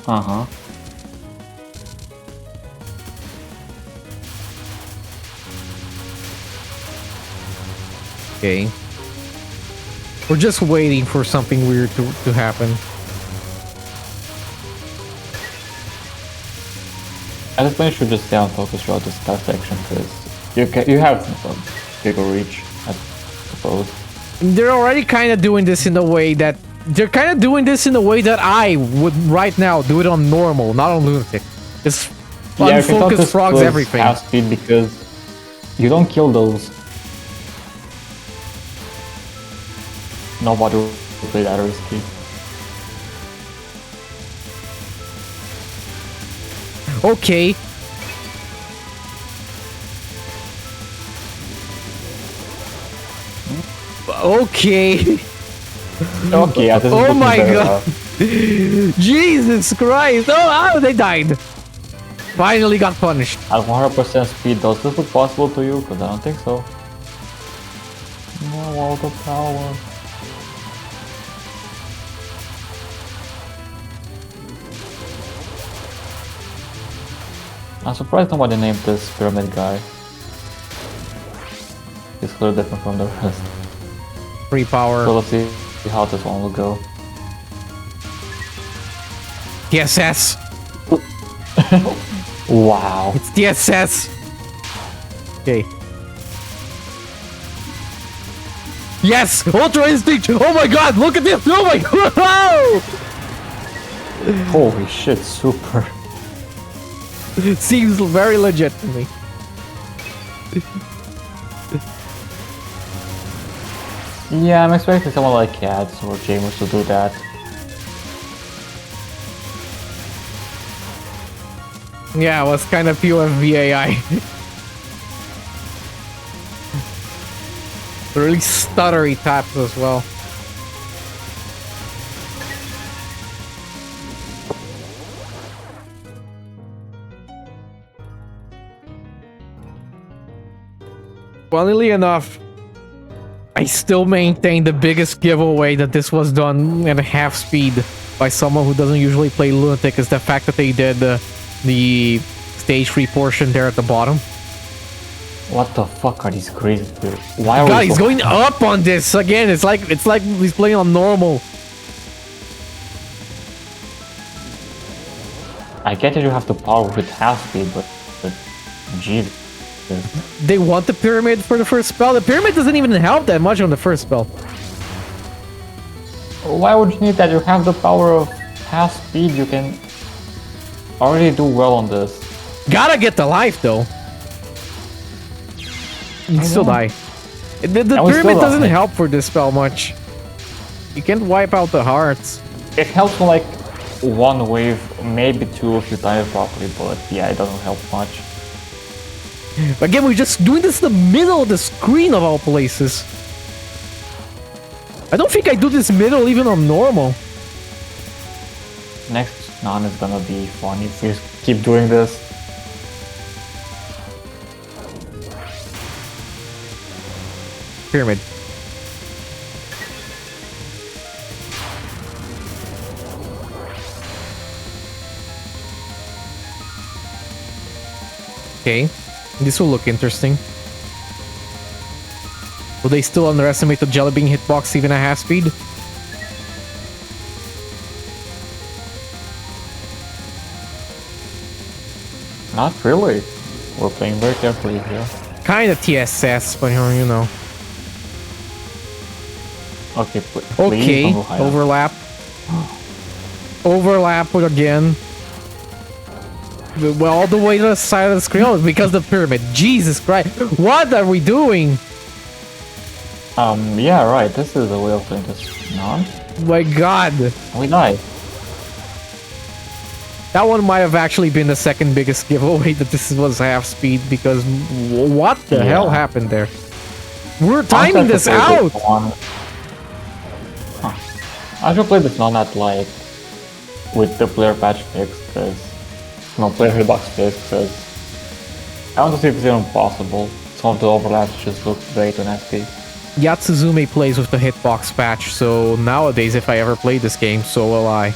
Uh-huh. Okay. We're just waiting for something weird to happen. I just think you should just stay on focus throughout this start section because you have bigger reach, I suppose. They're already kind of doing this in a way that I would right now do it on normal, not on Lunatic. Just Yeah, Unfocused frogs everything. Half speed because you don't kill those. Nobody will play that risky. Okay. Okay. Okay, yeah, this is Oh looking my better god. Jesus Christ. Oh, they died. Finally got punished. At 100% speed, does this look possible to you? Because I don't think so. No, all the power. I'm surprised nobody named this pyramid guy. He's clearly different from the rest. Free power. So let's see how this one will go. TSS. Wow. It's TSS. Okay. Yes! Ultra Instinct! Oh my god, look at this! Oh my god! Holy shit, super. It seems very legit to me. Yeah, I'm expecting someone like Cats or Reimu to do that. Yeah, it was kind of POFVAI. Really stuttery taps as well. Funnily enough, I still maintain the biggest giveaway that this was done at half speed by someone who doesn't usually play Lunatic is the fact that they did the stage 3 portion there at the bottom. What the fuck are these crazy people? Why are God, we he's so going up on this again. It's like he's playing on normal. I get that you have the power with half speed, but Jesus. They want the pyramid for the first spell. The pyramid doesn't even help that much on the first spell. Why would you need that? You have the power of half speed, you can already do well on this. Gotta get the life though. You'd still die. The pyramid doesn't help for this spell much. You can't wipe out the hearts. It helps for like one wave, maybe two if you time it properly, but yeah, it doesn't help much. Again, we're just doing this in the middle of the screen of all places. I don't think I do this middle even on normal. Next non is gonna be fun if we keep doing this. Pyramid. Okay, this will look interesting. Will they still underestimate the Jelly Bean hitbox even at half speed? Not really. We're playing very carefully here. Kind of TSS, but you know. Okay, okay, overlap. Overlap again. Well, all the way to the side of the screen because of the pyramid. Jesus Christ. What are we doing? Yeah, right. This is the way of playing this. Non? My god. We died. That one might have actually been the second biggest giveaway that this was half speed because what the hell happened there? We're timing this out! I should play this non at like with the player patch fix because player hitbox fix because I want to see if it's even possible. Some of the overlaps just look way too nasty. Yatsuzume plays with the hitbox patch, so nowadays if I ever play this game, so will I.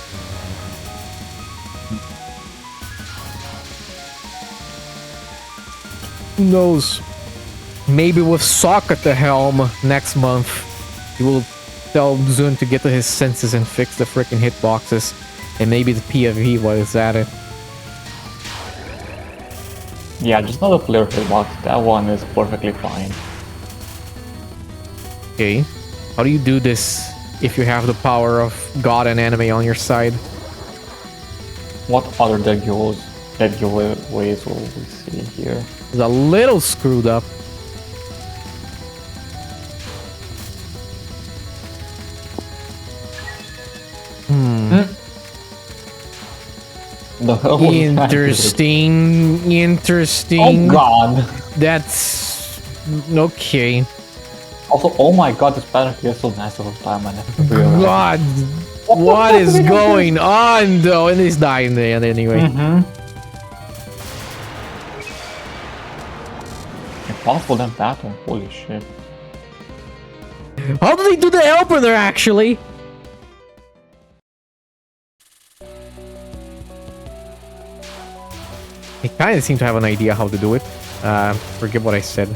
Who knows? Maybe with Sock at the helm next month, he will tell Zun to get to his senses and fix the freaking hitboxes. And maybe the PFV was at it. Yeah, just not a player hitbox. That one is perfectly fine. Okay. How do you do this if you have the power of God and anime on your side? What other deck you use? that giveaways what we see here. It's a little screwed up. The hell was that? Interesting. Oh god. That's okay. Also, oh my god, this pattern here is so nice of time, man. God, what is going on though? And he's dying there anyway. Impossible than that one. Holy shit. How do they do the helper there actually? I kind of seem to have an idea how to do it. Forget what I said.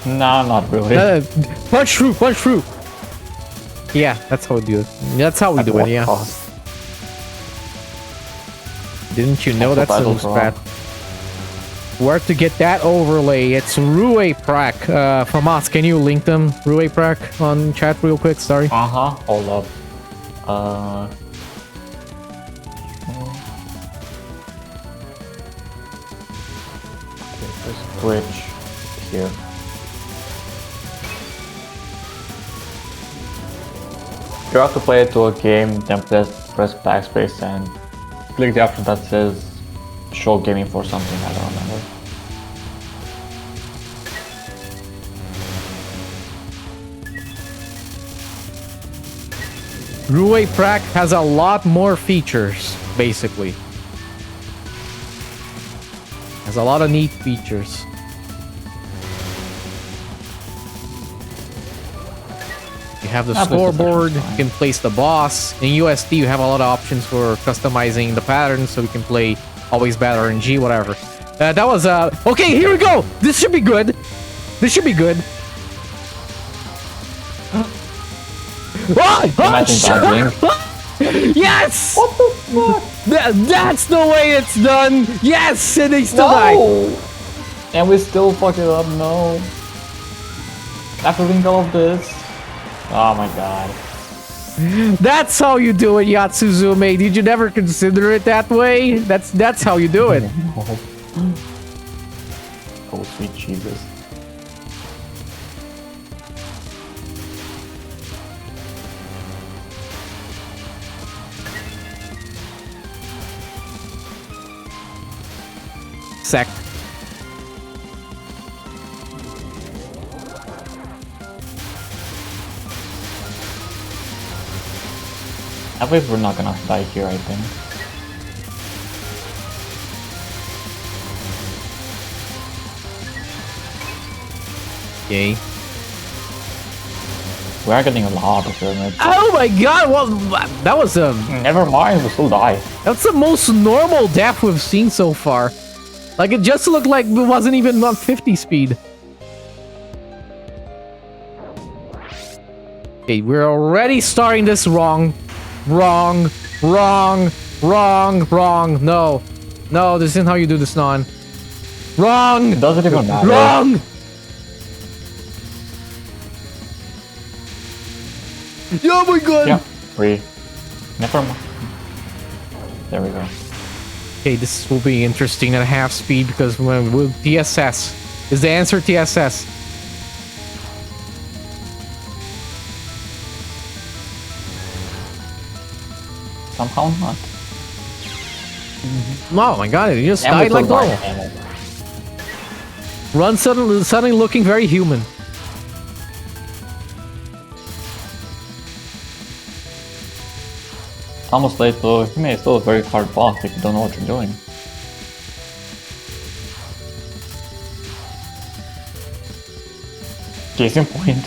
Nah, not really. Punch through, punch through. Yeah, that's how we do it. That's how we do it, yeah. Cost? Didn't you know that's a loose pad? Where to get that overlay? It's ReimuA from us. Can you link them, ReimuA on chat real quick? Sorry. Hold up. Switch here. You have to play it to a game, then press backspace and click the option that says show gaming for something, I don't remember. ReimuA has a lot more features, basically. Has a lot of neat features. You have the scoreboard, you can place the boss. In USD, you have a lot of options for customizing the patterns, so we can play always bad RNG, whatever. That was okay, here we go! This should be good. This should be good. Yes! What the fuck? That's the way it's done! Yes! And they still die! And we still fuck it up, no. After doing all of this. Oh my god. That's how you do it, Yatsuzume. Did you never consider it that way? That's how you do it. Oh, sweet Jesus. Sec. I believe we're not gonna die here, I think. Okay. We are getting a lot of pyramids. Oh my god, well, that was Never mind, we'll still die. that's the most normal death we've seen so far. Like, it just looked like it wasn't even on 50 speed. Okay, we're already starting this wrong. Wrong. No. No, this isn't how you do this, Non. Wrong! It doesn't even matter. Wrong! Oh my god! Yeah, never mind. There we go. Okay, this will be interesting at half speed because we'll TSS. Is the answer TSS? Somehow not. Oh my god, it just died like normal. Run suddenly looking very human. Almost late though, you may still a very hard boss if you don't know what you're doing. Case in point.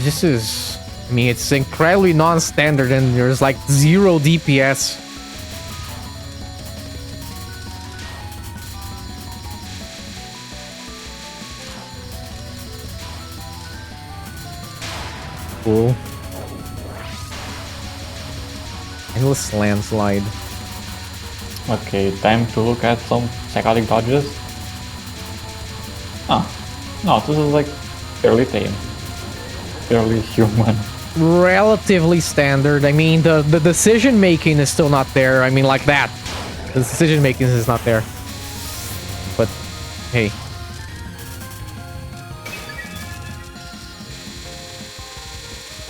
This is... I mean, it's incredibly non-standard and there's like 0 DPS. Cool. Endless landslide. Okay, time to look at some psychotic dodges. Ah, no, this is like fairly tame. Fairly human. Relatively standard. I mean, the decision making is still not there. I mean, like that. The decision making is not there. But hey.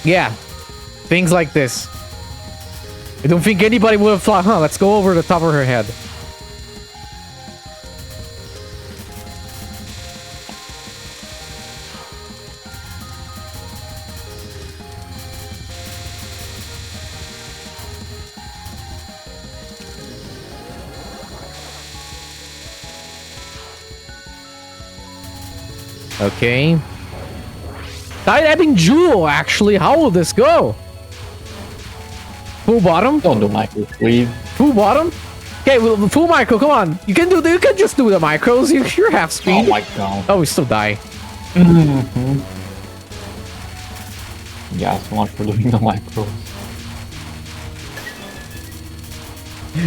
Yeah. Things like this. I don't think anybody would have thought, huh, let's go over the top of her head. Okay. Dive-dabbing Jewel, actually. How will this go? Full bottom? Don't do micro, please. Full bottom? Okay, well, full micro, come on. You can just do the micros. You're half speed. Oh my god. Oh, we still die. Mm-hmm. Yeah, so much for doing the micros.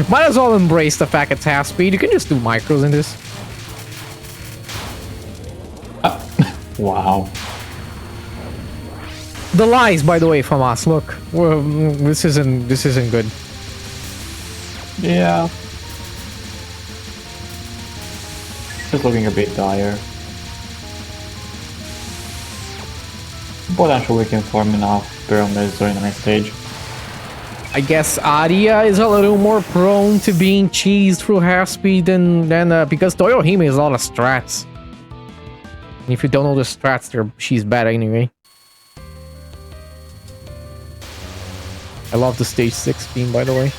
Might as well embrace the fact it's half speed. You can just do micros in this. Wow. The lies, by the way, from us. Look, this isn't good. Yeah. It's looking a bit dire. Potentially we can farm enough pyramids during the next stage. I guess Aria is a little more prone to being cheesed through half speed than because Toyohime is a lot of strats. And if you don't know the strats, she's bad anyway. I love the stage 6 theme, by the way.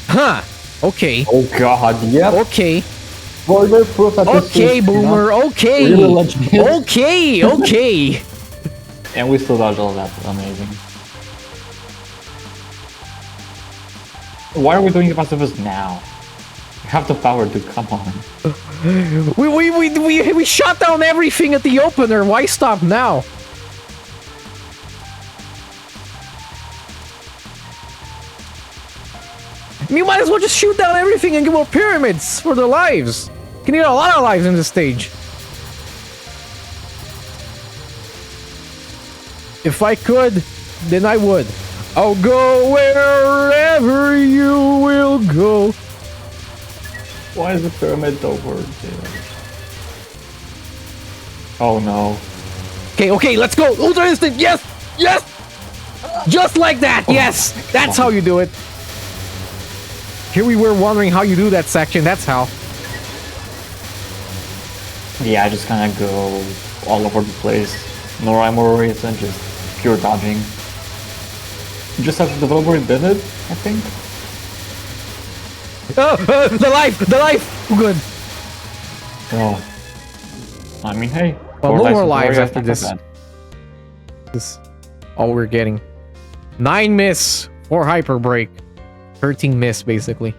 Huh. Okay. Oh god, yep. Okay. Further proof that Okay, Boomer. Okay. Okay. Okay. And we still dodged all that. Amazing. Why are we doing the pacifist now? We have the power to, come on. We shot down everything at the opener. Why stop now? You might as well just shoot down everything and get more pyramids for the lives. You can get a lot of lives in this stage. If I could, then I would. I'll go wherever you will go. Why is the pyramid over there? Oh no. Okay, let's go. Ultra instant. Yes. Just like that. Yes. That's how you do it. Here we were wondering how you do that section. That's how. Yeah, I just kind of go all over the place. No rhyme or reason, just pure dodging. Just as the developer did it, I think. Oh, the life! Good. Oh. I mean, hey. Well, no more lives after after this. This is all we're getting. 9 miss, 4 hyper break. 13 miss, basically.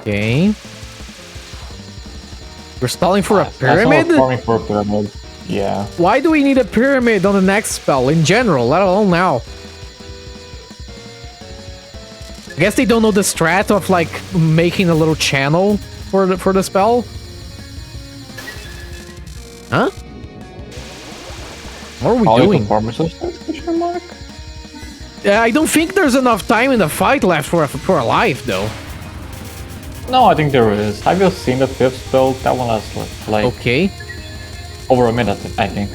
Okay. We're stalling for a pyramid? Stalling for a pyramid. Yeah. Why do we need a pyramid on the next spell in general, let alone now? I guess they don't know the strat of like making a little channel for the spell. Huh? What are we doing? I don't think there's enough time in the fight left for a life though. No, I think there is. Have you seen the 5th spell? That one lasts like okay, over a minute, I think.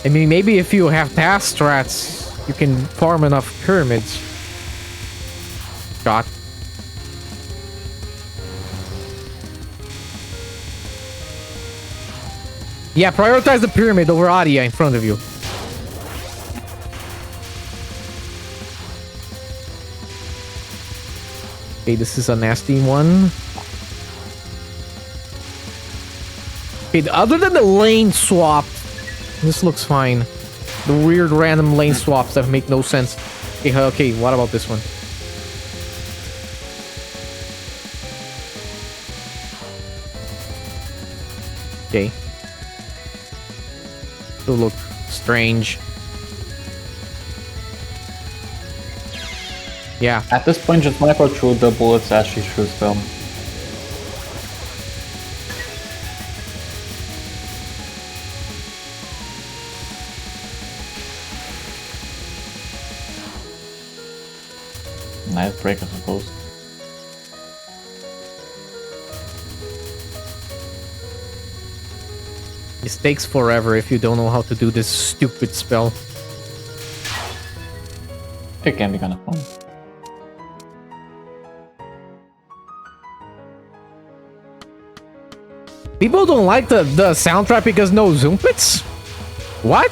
I mean, maybe if you have task strats, you can farm enough pyramids. Shot. Yeah, prioritize the pyramid over Aria in front of you. Okay, this is a nasty one. Okay, other than the lane swap, this looks fine. The weird random lane swaps that make no sense. Okay, what about this one? Okay. Still look strange. Yeah. At this point, just micro through the bullets as she shoots them. Nice break, I suppose. This takes forever if you don't know how to do this stupid spell. It can be kind of fun. People don't like the soundtrack because no zoom pits? What?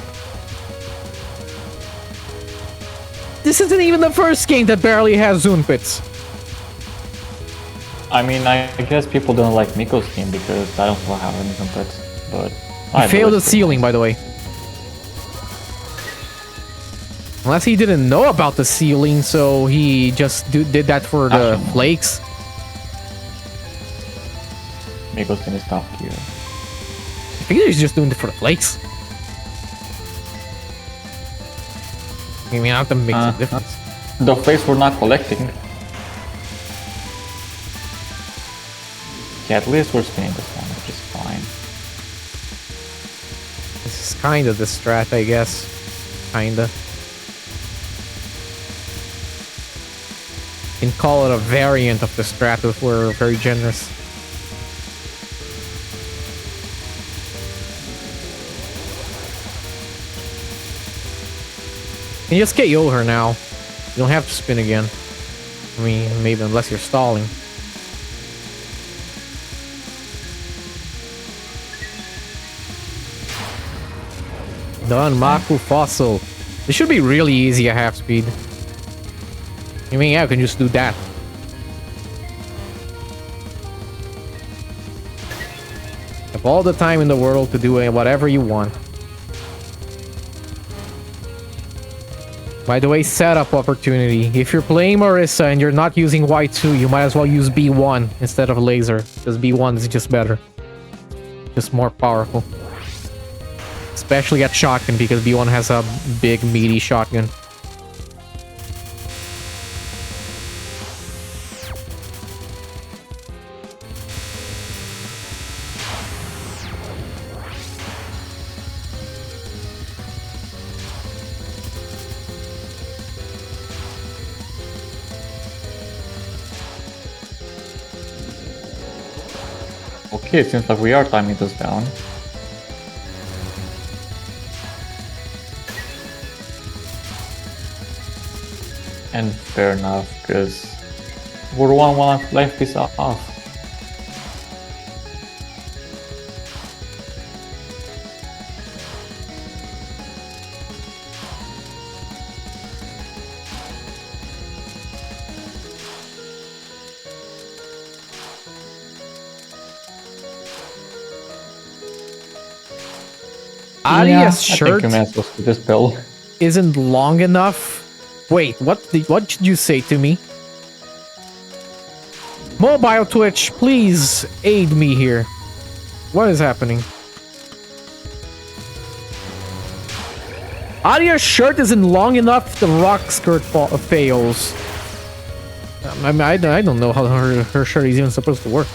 This isn't even the first game that barely has zoom pits. I mean, I guess people don't like Miko's game because I don't have any compets, but He failed the ceiling, by the way. Unless he didn't know about the ceiling, so he just did that for the flakes. Miko's game is top tier. I figure he's just doing it for the flakes. I mean, I have to make a difference. The flakes were not collecting. Yeah, at least we're spinning this one, which is fine. This is kind of the strat, I guess. Kinda. You can call it a variant of the strat if we're very generous. You just KO her now. You don't have to spin again. I mean, maybe unless you're stalling. Done, Maku Fossil. This should be really easy at half speed. I mean, yeah, I can just do that. You have all the time in the world to do whatever you want. By the way, setup opportunity. If you're playing Marisa and you're not using Y2, you might as well use B1 instead of laser. Because B1 is just better. Just more powerful. Especially at shotgun, because B1 has a big, meaty shotgun. Okay, it seems like we are timing this down. And fair enough, because we're one life piece off. Aria's shirt this spell isn't long enough. Wait, what did you say to me? Mobile Twitch, please aid me here. What is happening? Aria's shirt isn't long enough, the rock skirt fails. I mean, I don't know how her shirt is even supposed to work.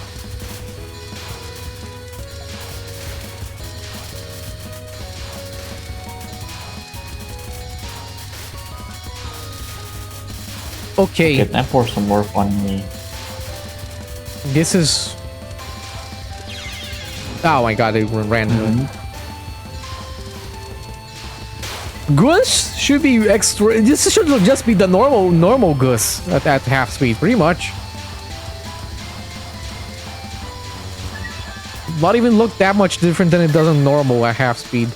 Okay. Time for some more fun me. This is... Oh my god, it ran. Gus should be extra... This should just be the normal Gus at half speed, pretty much. Not even look that much different than it does on normal at half speed.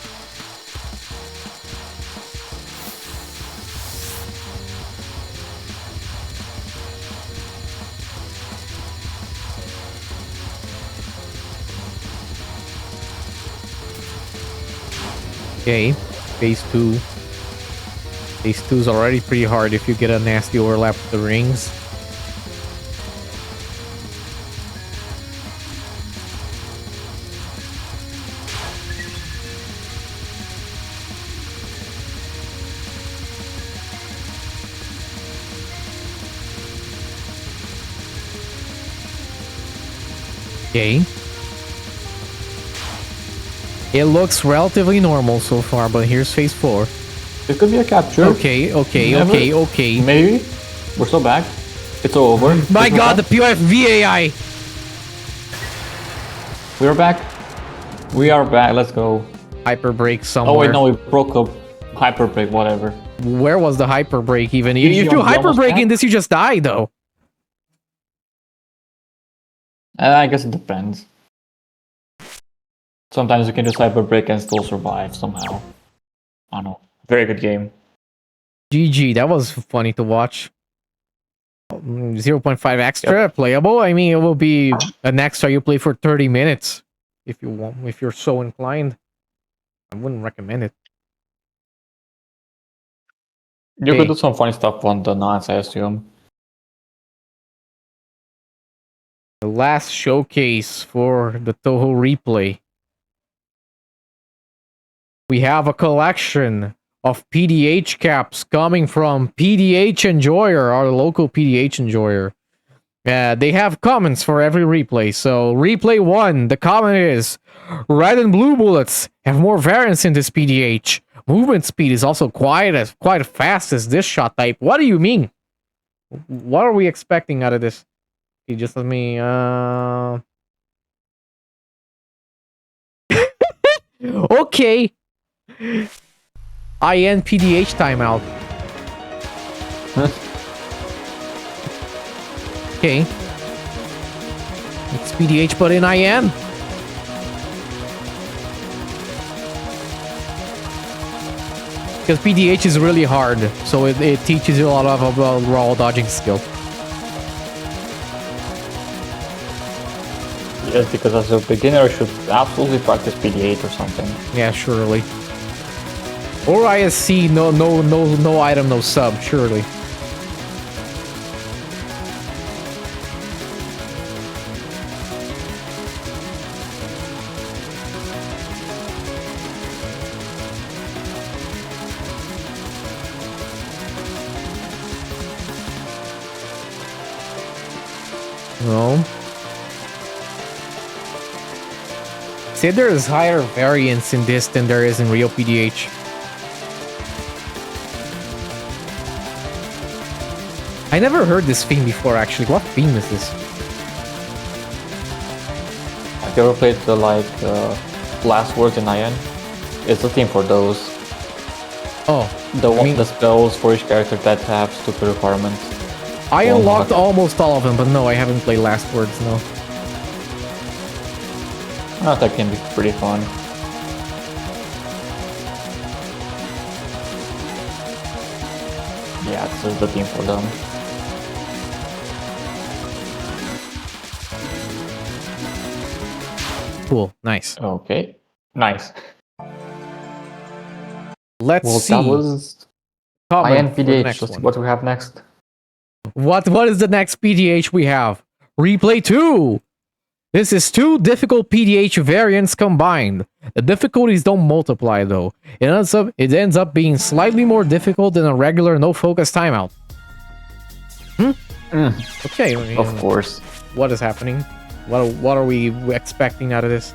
Okay, phase 2. Phase 2 is already pretty hard if you get a nasty overlap with the rings. Okay. It looks relatively normal so far, but here's phase 4. It could be a capture. Okay. Maybe. We're still back. It's all over. My god, the POF AI! We're back. We are back. Let's go. Hyper break somewhere. Oh wait, no, we broke up. Hyper break, whatever. Where was the hyper break even? If you hyper break in this, you just die though. I guess it depends. Sometimes you can just hyper break and still survive somehow. I don't know. Very good game. GG, that was funny to watch. 0.5 extra, playable. I mean, it will be an extra you play for 30 minutes if you want, if you're so inclined. I wouldn't recommend it. You could do some funny stuff on the nines, I assume. The last showcase for the Touhou replay. We have a collection of PDH caps coming from pdhenjoyer, our local pdhenjoyer. They have comments for every replay. So replay 1, the comment is, red and blue bullets have more variance in this PDH. Movement speed is also quite as fast as this shot type. What do you mean? What are we expecting out of this? Okay, just let me okay. IN PDH timeout. Okay. It's PDH but in IN. Because PDH is really hard, so it teaches you a lot of raw dodging skill. Yes, because as a beginner, you should absolutely practice PDH or something. Yeah, surely. Or ISC, no item, no sub, surely. No. Say there is higher variance in this than there is in real PDH. I never heard this theme before, actually. What theme is this? Have you ever played the last words in IN? It's a theme for those. Oh, the spells for each character that have stupid requirements. I unlocked almost all of them, but no, I haven't played Last Words, no. Oh, that can be pretty fun. Yeah, this is the theme for them. Cool, nice. Okay, nice. Let's see. That was IN PDH. Let's see what we have next. What is the next PDH we have? Replay 2! This is 2 difficult PDH variants combined. The difficulties don't multiply though. It ends up being slightly more difficult than a regular no focus timeout. Okay, I mean, of course. What is happening? What are we expecting out of this?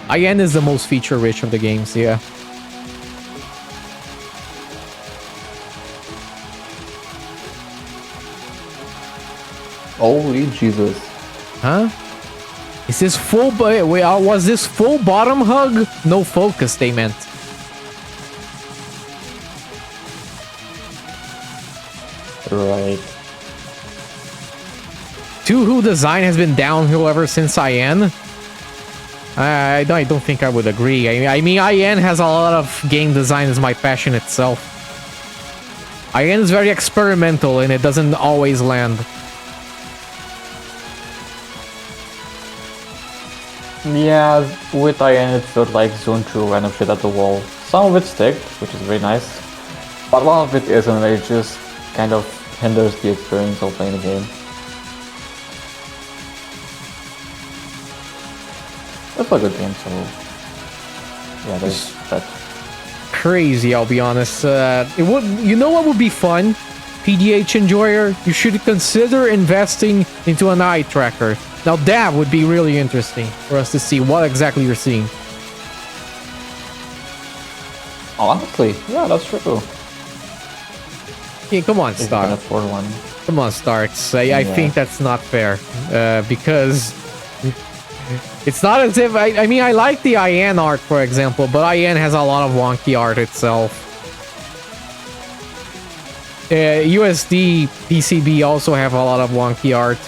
IN is the most feature-rich of the games, yeah. Holy Jesus. Huh? Is this full... Wait, was this full bottom hug? No focus, they meant. Right. Touhou design has been downhill ever since IN. I don't think I would agree. I mean, IN has a lot of game design is my passion itself. IN is very experimental and it doesn't always land. Yeah, with IN it felt like zone through random shit at the wall. Some of it sticked, which is very nice. But a lot of it isn't, and it just kind of hinders the experience of playing the game. It's a good game, so yeah, there's that. Crazy, I'll be honest. It would, you know what would be fun? pdhenjoyer, you should consider investing into an eye tracker. Now that would be really interesting for us to see what exactly you're seeing. Honestly, yeah, that's true. Yeah, come on, If you can Stark. afford one. Come on, Starks. I think that's not fair. Because it's not as if... I mean, I like the IN art, for example, but IN has a lot of wonky art itself. USD, PCB also have a lot of wonky art.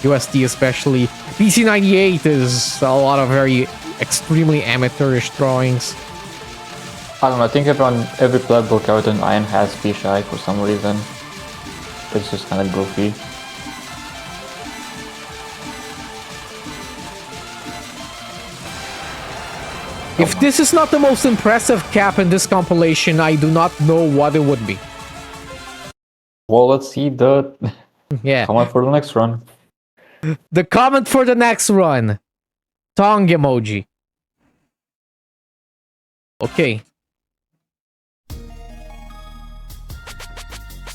USD especially. PC98 is a lot of very extremely amateurish drawings. I don't know, I think every playbook out in IN has fisheye for some reason. It's just kind of goofy. If this is not the most impressive cap in this compilation, I do not know what it would be. Well, let's see the Yeah. comment for the next run. The comment for the next run. Tongue emoji. Okay.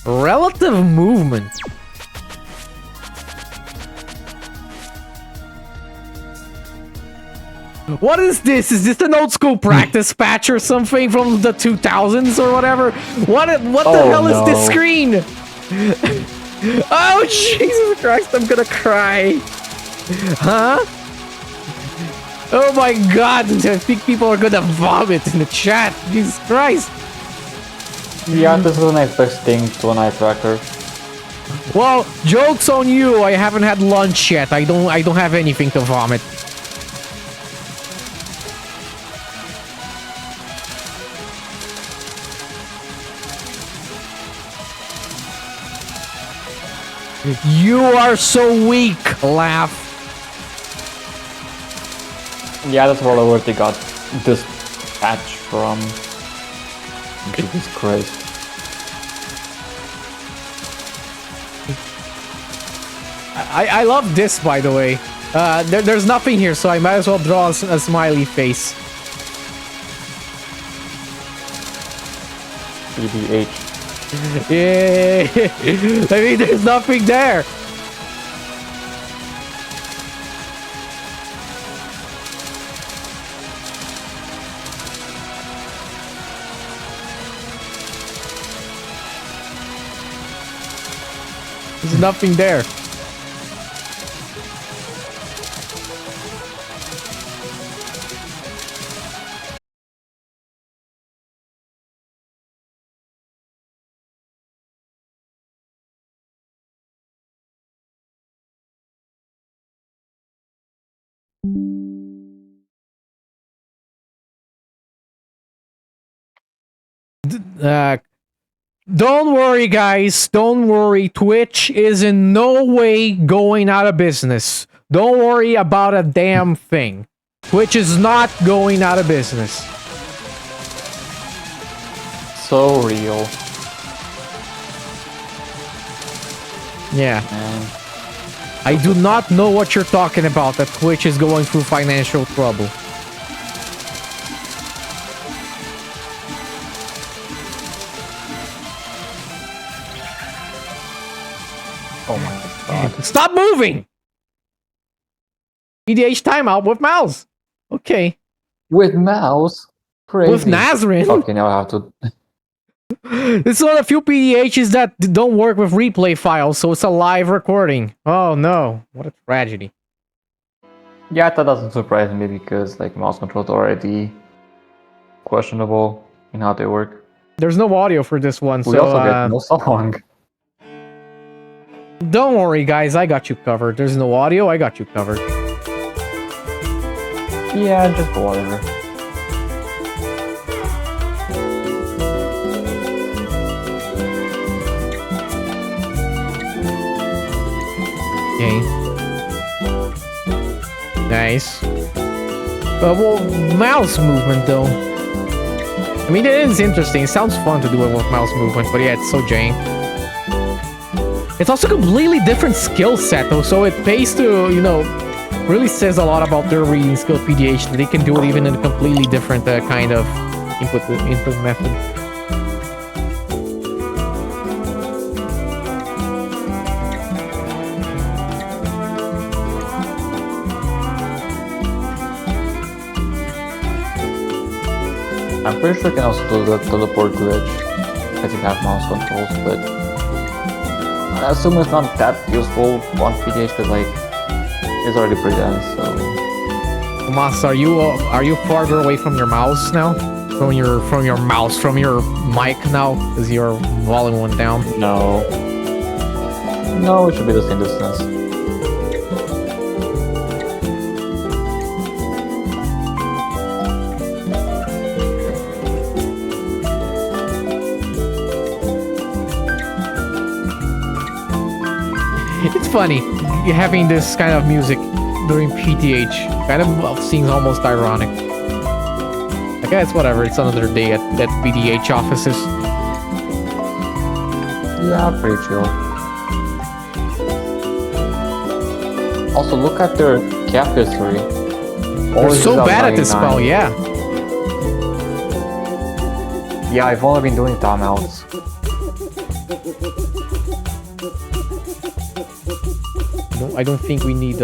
Relative movement. What is this? Is this an old school practice patch or something from the 2000s or whatever? What the hell is this screen? Oh, Jesus Christ, I'm gonna cry. Huh? Oh my god, I think people are gonna vomit in the chat. Jesus Christ. Yeah, this is a nice best thing to an eye tracker. Well, joke's on you. I haven't had lunch yet. I don't have anything to vomit. You are so weak, laugh. Yeah, that's probably where they got this patch from. Jesus Christ. I love this, by the way. There's nothing here, so I might as well draw a smiley face. PDH. Yeah. I mean, there's nothing there. There's nothing there. Don't worry, guys. Don't worry. Twitch is in no way going out of business. Don't worry about a damn thing. Twitch is not going out of business. So real. Yeah. Man. I do not know what you're talking about, that Twitch is going through financial trouble. Oh my god. Stop moving! PDH timeout with mouse. Okay. With mouse? Crazy. With Nazrin. Okay, now I have to... This is one of the few PDHs that don't work with replay files, so it's a live recording. Oh no, what a tragedy. Yeah, that doesn't surprise me because like mouse controls are already questionable in how they work. There's no audio for this one, We so also get no song. don't worry guys, I got you covered. There's no audio, I got you covered. Yeah, just whatever. Okay. Nice. Well, mouse movement though. I mean, it is interesting. It sounds fun to do it with mouse movement, but yeah, it's so jank. It's also a completely different skill set though, so it pays to, you know, really says a lot about their reading skill PDH that they can do it even in a completely different kind of input method. I'm pretty sure you can also do the teleport glitch if you have mouse controls, but I assume it's not that useful on PDH because like it's already pretty dense. So, Mas, are you farther away from your mouse now? From your mic now? Because your volume went down. no, it should be the same distance. It's funny having this kind of music during PTH. Kind of seems almost ironic. I guess whatever. It's another day at PDH offices. Yeah, pretty chill. Also, look at their cap history. They're so bad at this spell, yeah. Yeah, I've only been doing timeouts. I don't think we need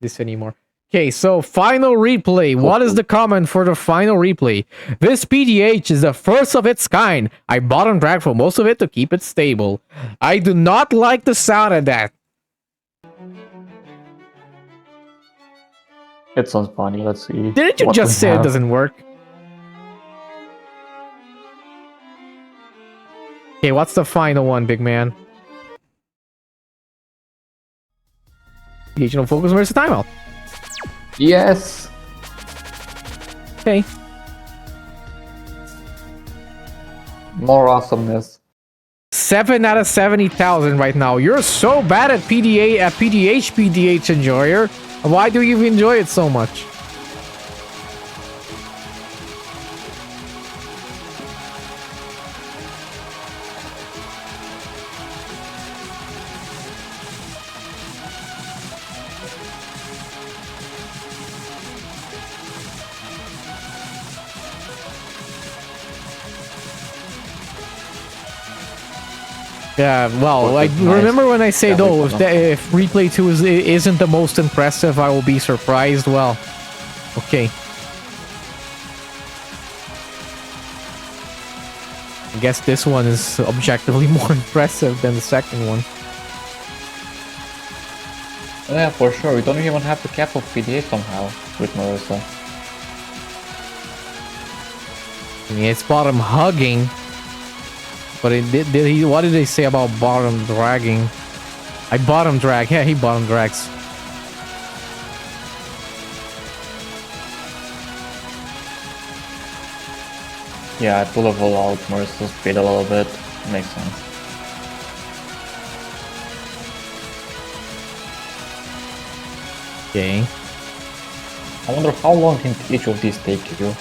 this anymore. Okay, so final replay. What is the comment for the final replay? This PDH is the first of its kind. I bottom drag for most of it to keep it stable. I do not like the sound of that. It sounds funny. Let's see. Didn't you just say it doesn't work? Okay, what's the final one, big man? Regional focus versus timeout. Yes. Okay. More awesomeness. 7 out of 70,000 right now. You're so bad at PDH Enjoyer. Why do you enjoy it so much? Yeah, well, I remember when I say though, if replay 2 isn't the most impressive, I will be surprised. Well, okay. I guess this one is objectively more impressive than the second one. Yeah, for sure. We don't even have the cap of PDA somehow with Marisa. I mean, it's bottom hugging. But what did they say about bottom dragging? I bottom drag. Yeah, he bottom drags. Yeah, I pull a roll out, Marisa's speed a little bit. Makes sense. Okay. I wonder how long can each of these take you?